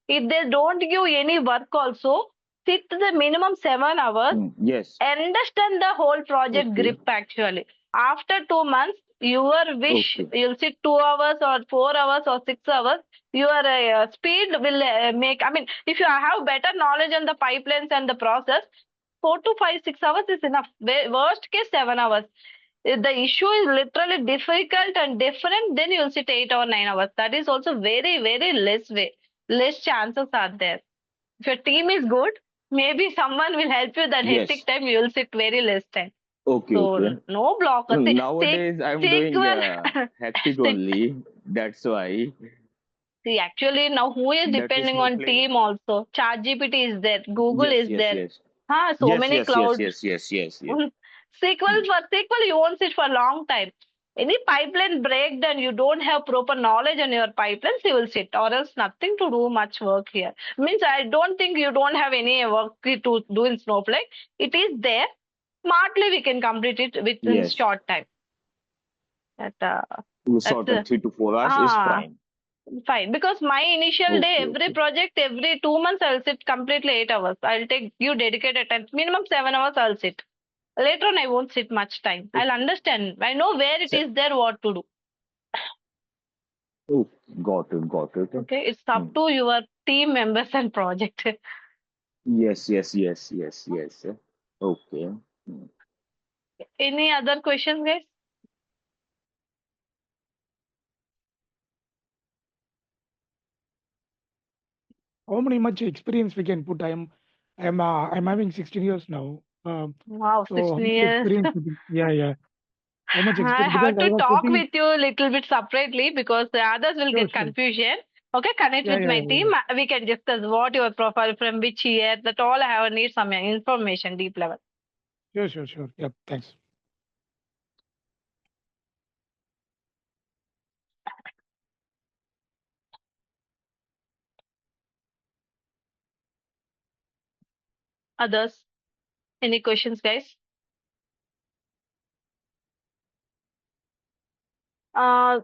If they don't give any work also, sit the minimum 7 hours, Yes. understand the whole project Okay. grip actually. After 2 months, your wish, Okay. you'll sit 2 hours or 4 hours or 6 hours, your speed will make, I mean, if you have better knowledge on the pipelines and the process, 4 to 5, 6 hours is enough. Worst case, 7 hours. If the issue is literally difficult and different, then you'll sit 8 or 9 hours. That is also very, very less way. Less chances are there. If your team is good, maybe someone will help you that Yes. hectic time, you will sit very less time. Okay, So okay. no blocker. Nowadays I'm doing SQL. hectic only. That's why. See, actually now who is That is depending on Snowflake. team also? ChatGPT is there, Google Yes, is yes, there. yes. So Yes, many yes, yes, cloud. yes, yes, yes, yes. SQL you won't sit for a long time. Any pipeline breakdown, you don't have proper knowledge on your pipelines, you will sit, or else nothing to do much work here. Means I don't think you don't have any work to do in Snowflake. It is there. Smartly we can complete it within Yes. short time. That Short that's of 3 to 4 hours is fine. fine. Because my initial day, Okay, every okay. project, every 2 months, I'll sit completely 8 hours. I'll take you dedicated time. Minimum 7 hours I'll sit. Later on, I won't sit much time. I'll understand. I know where it is there, what to do. Oh, got it, got it. Okay, it's up to your team members and project. Yes, yes, yes, yes, yes. Okay. Any other questions, guys? How many much experience we can put? I'm having 16 years now. Wow, So 16 how much years. experience? Yeah. How much I experience? have Because I to was talk putting. with you a little bit separately because the others will get Sure. confusion. Okay, connect Yeah, with my team. We can discuss what your profile from which year. That all I have need some information deep level. Sure. Yep. Thanks. Others, any questions, guys? Uh,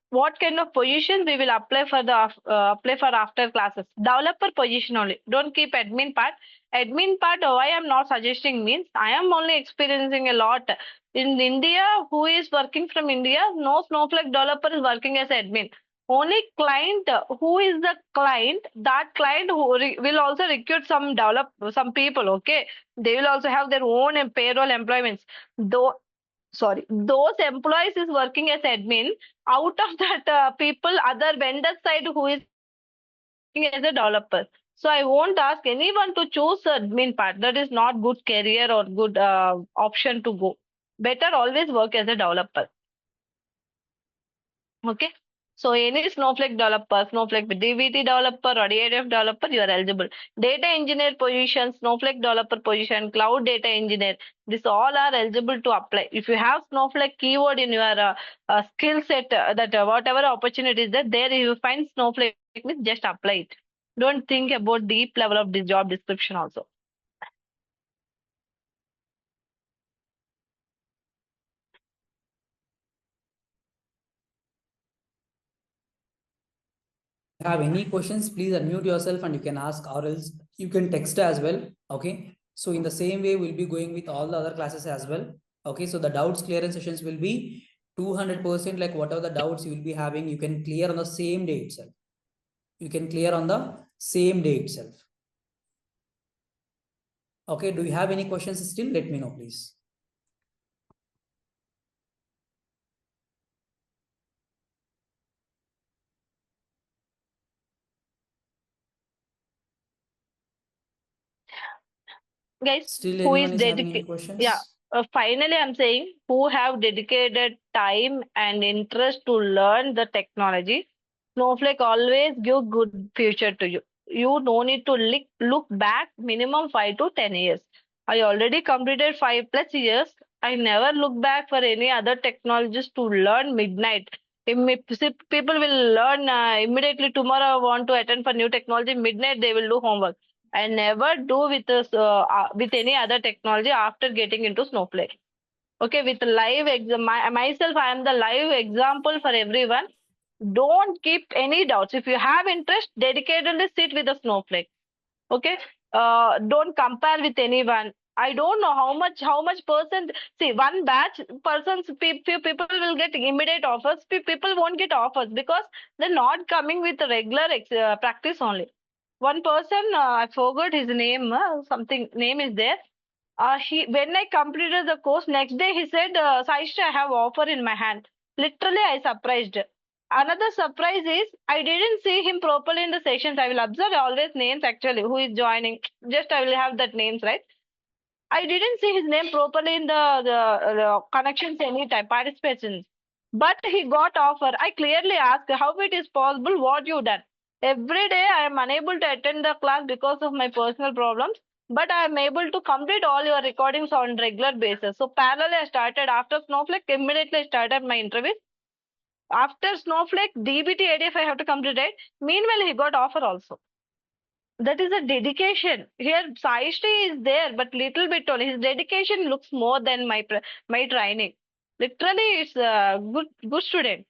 what kind of positions we will apply for the apply for after classes? Developer position only. Don't keep admin part. Admin part, why I'm not suggesting means I am only experiencing a lot in India. Who is working from India? No Snowflake developer is working as admin. Only client, who is the client? That client who will also recruit some people. Okay, they will also have their own payroll employments. Though those employees is working as admin. Out of that people, other vendor side who is working as a developer. So I won't ask anyone to choose admin part. That is not good career or good option to go. Better always work as a developer. Okay. So any Snowflake developer, Snowflake DBT developer or ADF developer, you are eligible. Data engineer position, Snowflake developer position, cloud data engineer, this all are eligible to apply. If you have Snowflake keyword in your skill set, that whatever opportunity is there you find Snowflake, just apply it. Don't think about deep level of this job description also. Have any questions, please unmute yourself and you can ask, or else you can text as well. Okay. So in the same way, we'll be going with all the other classes as well. Okay. So the doubts clearance sessions will be 200%, like whatever the doubts you will be having, you can clear on the same day itself. You can clear on the same day itself. Okay, do you have any questions still? Let me know, please. Guys, Still who anyone is is having any dedicated? questions? Yeah. Finally, I'm saying who have dedicated time and interest to learn the technology. Snowflake always give good future to you. You no need to look back minimum 5 to 10 years. I already completed 5+ years. I never look back for any other technologies to learn midnight. People will learn immediately tomorrow. Want to attend for new technology midnight? They will do homework. I never do with this with any other technology after getting into Snowflake. Okay, with live exam, myself, I am the live example for everyone. Don't keep any doubts. If you have interest, dedicatedly sit with the Snowflake. Okay, don't compare with anyone. I don't know how much percent. See, one batch persons, few people will get immediate offers. People won't get offers because they're not coming with regular practice only. One person, I forgot his name, something name is there. He when I completed the course, next day he said, Sai Sri, I have offer in my hand. Literally, I surprised. Another surprise is I didn't see him properly in the sessions. I will observe always names actually who is joining. Just I will have that names, right? I didn't see his name properly in the connections anytime, participations. But he got offer. I clearly asked how it is possible, what you done. Every day I am unable to attend the class because of my personal problems, but I am able to complete all your recordings on regular basis. So parallelly I started after Snowflake, immediately I started my interview. After Snowflake, DBT ADF I have to complete it. Meanwhile, he got offer also. That is a dedication. Here, Sai Sri is there, but little bit only. His dedication looks more than my training. Literally, it's a good student.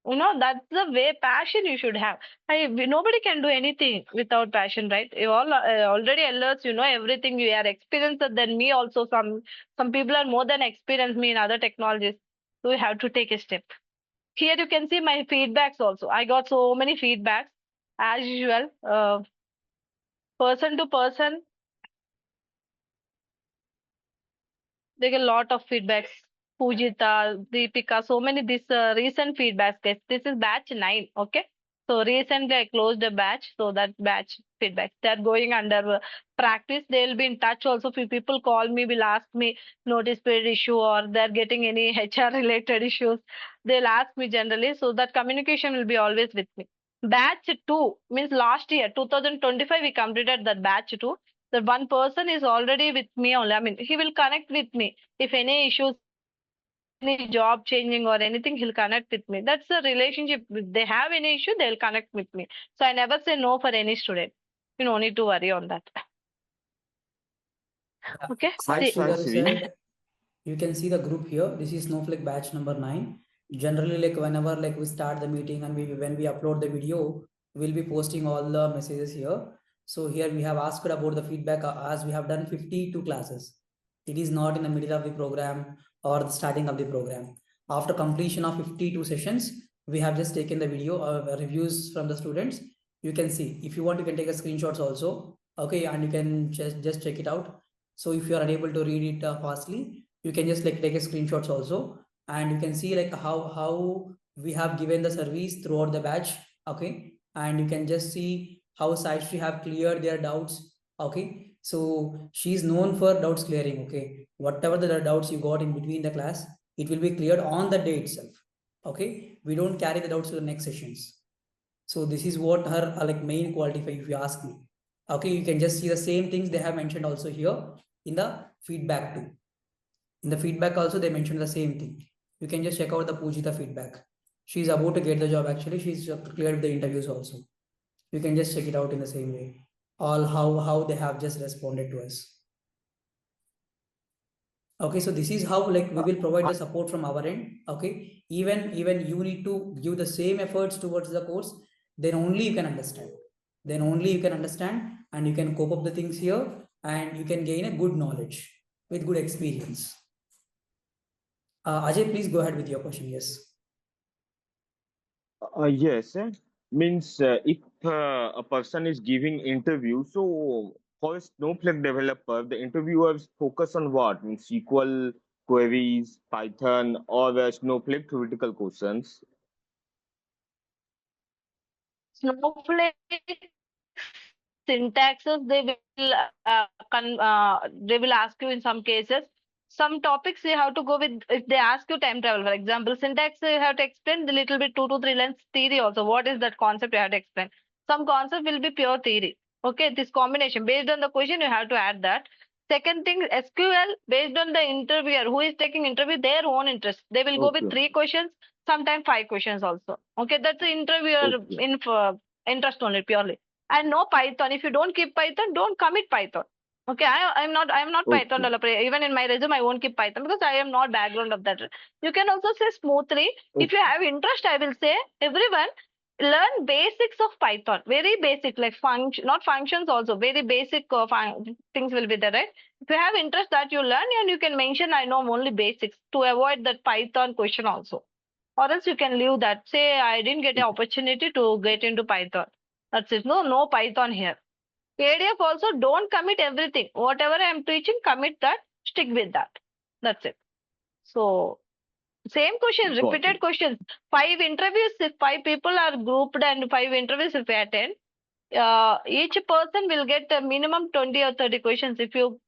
You know, that's the way passion you should have. Nobody can do anything without passion, right? You all already alerts, you know everything. You are experienced than me also. Some people are more than experienced me in other technologies. So you have to take a step. Here you can see my feedbacks also. I got so many feedbacks as usual. Person to person, they get a lot of feedbacks. Pujita, Deepika, so many this recent feedbacks, guys. This is batch 9, okay? So recently I closed the batch, so that batch feedbacks. They're going under practice. They'll be in touch also. Few people call me, will ask me notice period issue or they're getting any HR related issues. They'll ask me generally, so that communication will be always with me. Batch 2 means last year, 2025, we completed that batch 2. The one person is already with me only. I mean, he will connect with me. If any issues, any job changing or anything, he'll connect with me. That's the relationship. If they have any issue, they'll connect with me. So I never say no for any student. You don't need to worry on that. Okay. Hi, Sai Sri. You can see the group here. This is Snowflake batch number 9. Generally, like whenever like we start the meeting and when we upload the video, we'll be posting all the messages here. So here we have asked about the feedback as we have done 52 classes. It is not in the middle of the program or the starting of the program. After completion of 52 sessions, we have just taken the video reviews from the students. You can see, if you want, you can take a screenshots also. Okay, and you can just check it out. So if you are unable to read it fastly, you can just like take a screenshots also, and you can see like how we have given the service throughout the batch. Okay, and you can just see how Sai Sri have cleared their doubts. Okay, so she's known for doubts clearing. Okay, whatever the doubts you got in between the class, it will be cleared on the day itself. Okay, we don't carry the doubts to the next sessions. So this is what her like main quality, if you ask me. Okay, you can just see the same things they have mentioned also here in the feedback too. In the feedback also they mentioned the same thing. You can just check out the Pujita feedback. She's about to get the job actually. She's cleared the interviews also. You can just check it out in the same way. All how they have just responded to us. Okay, so this is how like we will provide the support from our end. Okay, even you need to give the same efforts towards the course, then only you can understand. Then only you can understand and you can cope up the things here and you can gain a good knowledge with good experience. Ajay, please go ahead with your question. Yes. Yes, means if a person is giving interview, so for a Snowflake developer, the interviewers focus on what? Means SQL queries, Python, or Snowflake theoretical questions. Snowflake syntaxes they will ask you in some cases. Some topics you have to go with. If they ask you time travel, for example, syntax you have to explain the little bit 2 to 3 lines theory also. What is that concept you have to explain? Some concept will be pure theory. Okay, this combination based on the question you have to add that. Second thing, SQL based on the interviewer who is taking interview, their own interest. They will go with 3 questions, sometimes 5 questions also. Okay, that's the interviewer interest only purely. And no Python. If you don't keep Python, don't commit Python. Okay, I'm not Python developer. Even in my resume, I won't keep Python because I am not background of that. You can also say smoothly. If you have interest, I will say everyone learn basics of Python. Very basic, like not functions also. Very basic things will be there, right? If you have interest that you learn, and you can mention I know only basics to avoid that Python question also. Or else you can leave that. Say I didn't get an opportunity to get into Python. That's it. No Python here. ADF also don't commit everything. Whatever I am teaching, commit that, stick with that. That's it. So same question, repeated questions. 5 interviews, if 5 people are grouped and 5 interviews if we attend, each person will get a minimum 20 or 30 questions. If you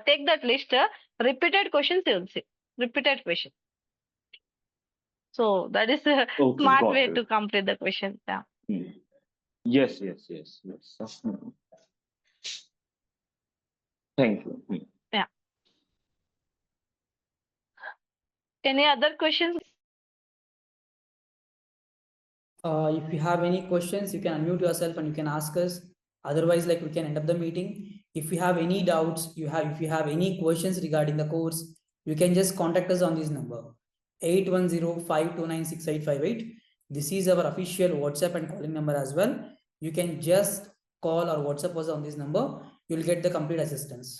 take that list, repeated questions you will see. Repeated questions. So that is a smart way to complete the question. Yeah. Yes. Thank you. Yeah. Any other questions? If you have any questions, you can unmute yourself and you can ask us. Otherwise, like we can end up the meeting. If you have any doubts, if you have any questions regarding the course, you can just contact us on this number 8105296858. This is our official WhatsApp and calling number as well. You can just call or WhatsApp us on this number. You'll get the complete assistance.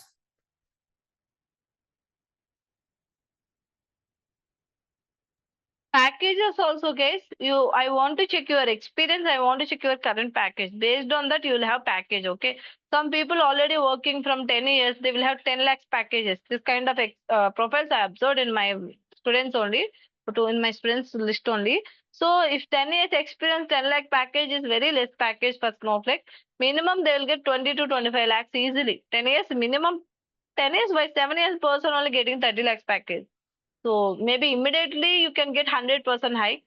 Packages also, guys. I want to check your experience. I want to check your current package. Based on that, you will have package. Okay. Some people already working from 10 years, they will have 10 lakhs packages. This kind of profiles I observed in my students only, in my students list only. So if 10 years experience, 10 lakh package is very less package for Snowflake. Minimum they will get 20 to 25 lakhs easily. 10 years minimum. 10 years by 7 years person only getting 30 lakhs package. So maybe immediately you can get 100% hike.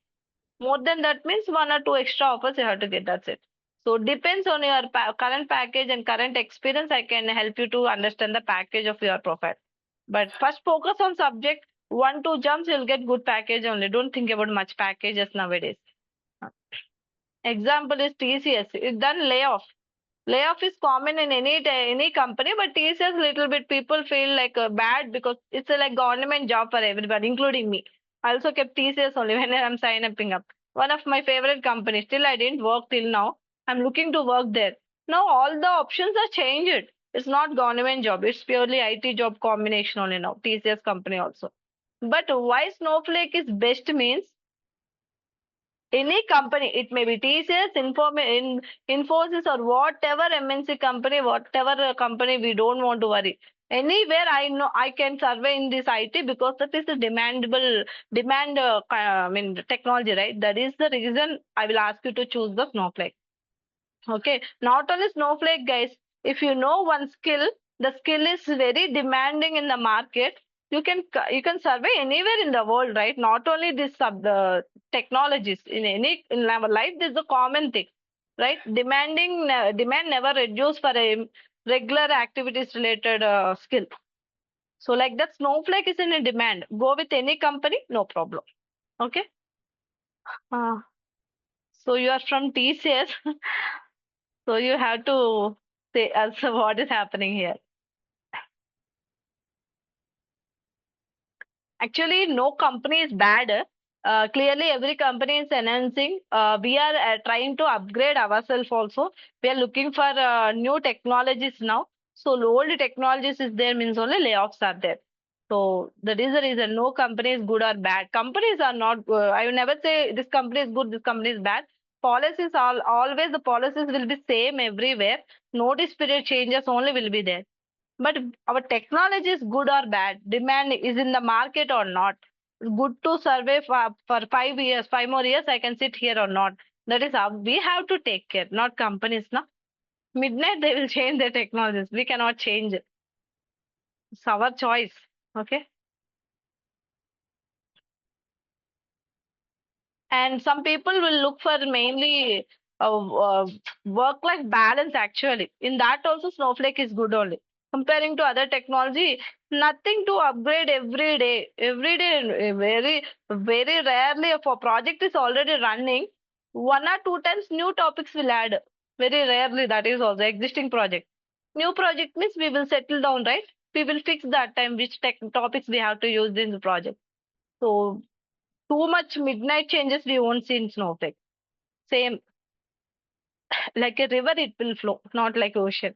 More than that means 1 or 2 extra offers you have to get. That's it. So depends on your current package and current experience. I can help you to understand the package of your profile. But first focus on subject. 1, 2 jumps, you'll get good package only. Don't think about much packages nowadays. Example is TCS. It's done layoff. Layoff is common in any company, but TCS little bit people feel like bad because it's a like government job for everybody, including me. I also kept TCS only when I'm signing up. One of my favorite companies. Still, I didn't work till now. I'm looking to work there. Now all the options are changed. It's not government job. It's purely IT job combination only now. TCS company also. But why Snowflake is best means any company, it may be TCS, Infosys, or whatever MNC company, whatever company, we don't want to worry. Anywhere I know I can survey in this IT because that is a demand technology, right? That is the reason I will ask you to choose the Snowflake. Okay, not only Snowflake, guys. If you know one skill, the skill is very demanding in the market. You can survey anywhere in the world, right? Not only this technologies in our life. This is a common thing, right? Demand never reduce for a regular activities related skill. So like that, Snowflake is in a demand. Go with any company, no problem. Okay. So you are from TCS. So you have to say also what is happening here. Actually, no company is bad. Clearly, every company is announcing. We are trying to upgrade ourselves also. We are looking for new technologies now. So old technologies is there means only layoffs are there. So that is the reason. No company is good or bad. Companies are not. I will never say this company is good, this company is bad. policies are always the policies will be same everywhere. Notice period changes only will be there. But our technology is good or bad. Demand is in the market or not. Good to survey for 5 years, 5 more years, I can sit here or not. That is how we have to take care, not companies. No? Midnight, they will change their technologies. We cannot change it. It's our choice. Okay. And some people will look for mainly work-life balance actually. In that also Snowflake is good only. Comparing to other technology, nothing to upgrade every day. Every day, very rarely if a project is already running, 1 or 2 times new topics will add. Very rarely that is also existing project. New project means we will settle down, right? We will fix that time which topics we have to use in the project. So too much midnight changes we won't see in Snowflake. Same, like a river, it will flow, not like ocean.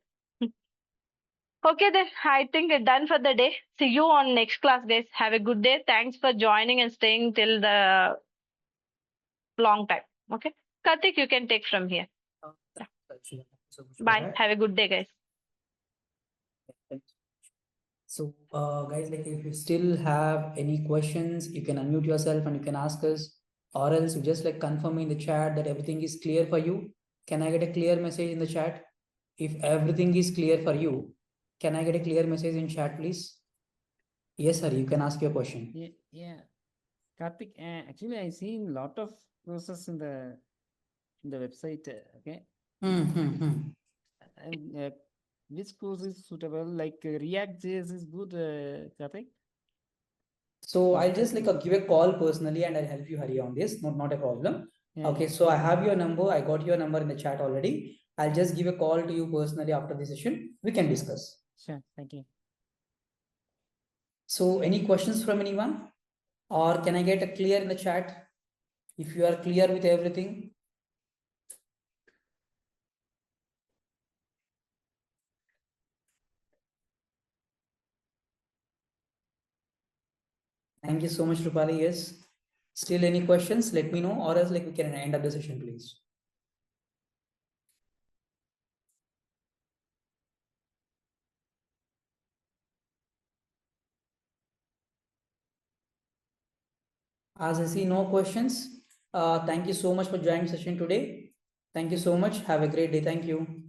Okay, then I think we're done for the day. See you on next class, guys. Have a good day. Thanks for joining and staying till the long time. Okay, Karthik, you can take from here. Bye. Have a good day, guys. So, guys, like if you still have any questions, you can unmute yourself and you can ask us, or else you just like confirm in the chat that everything is clear for you. Can I get a clear message in the chat? If everything is clear for you, can I get a clear message in chat, please? Yes, sir. You can ask your question. Yeah. Karthik, actually, I seen a lot of courses in the website. Okay. And which course is suitable? Like React.js is good, Karthik? So I'll just like give a call personally and I'll help you hurry on this. Not a problem. Yeah, Okay, so I have your number. I got your number in the chat already. I'll just give a call to you personally after the session. We can discuss. Sure. Thank you. So any questions from anyone? Or can I get a clear in the chat? If you are clear with everything. Thank you so much, Rupali. Yes. Still any questions? Let me know, or else like we can end up the session, please. As I see no questions, thank you so much for joining session today. Thank you so much. Have a great day. Thank you.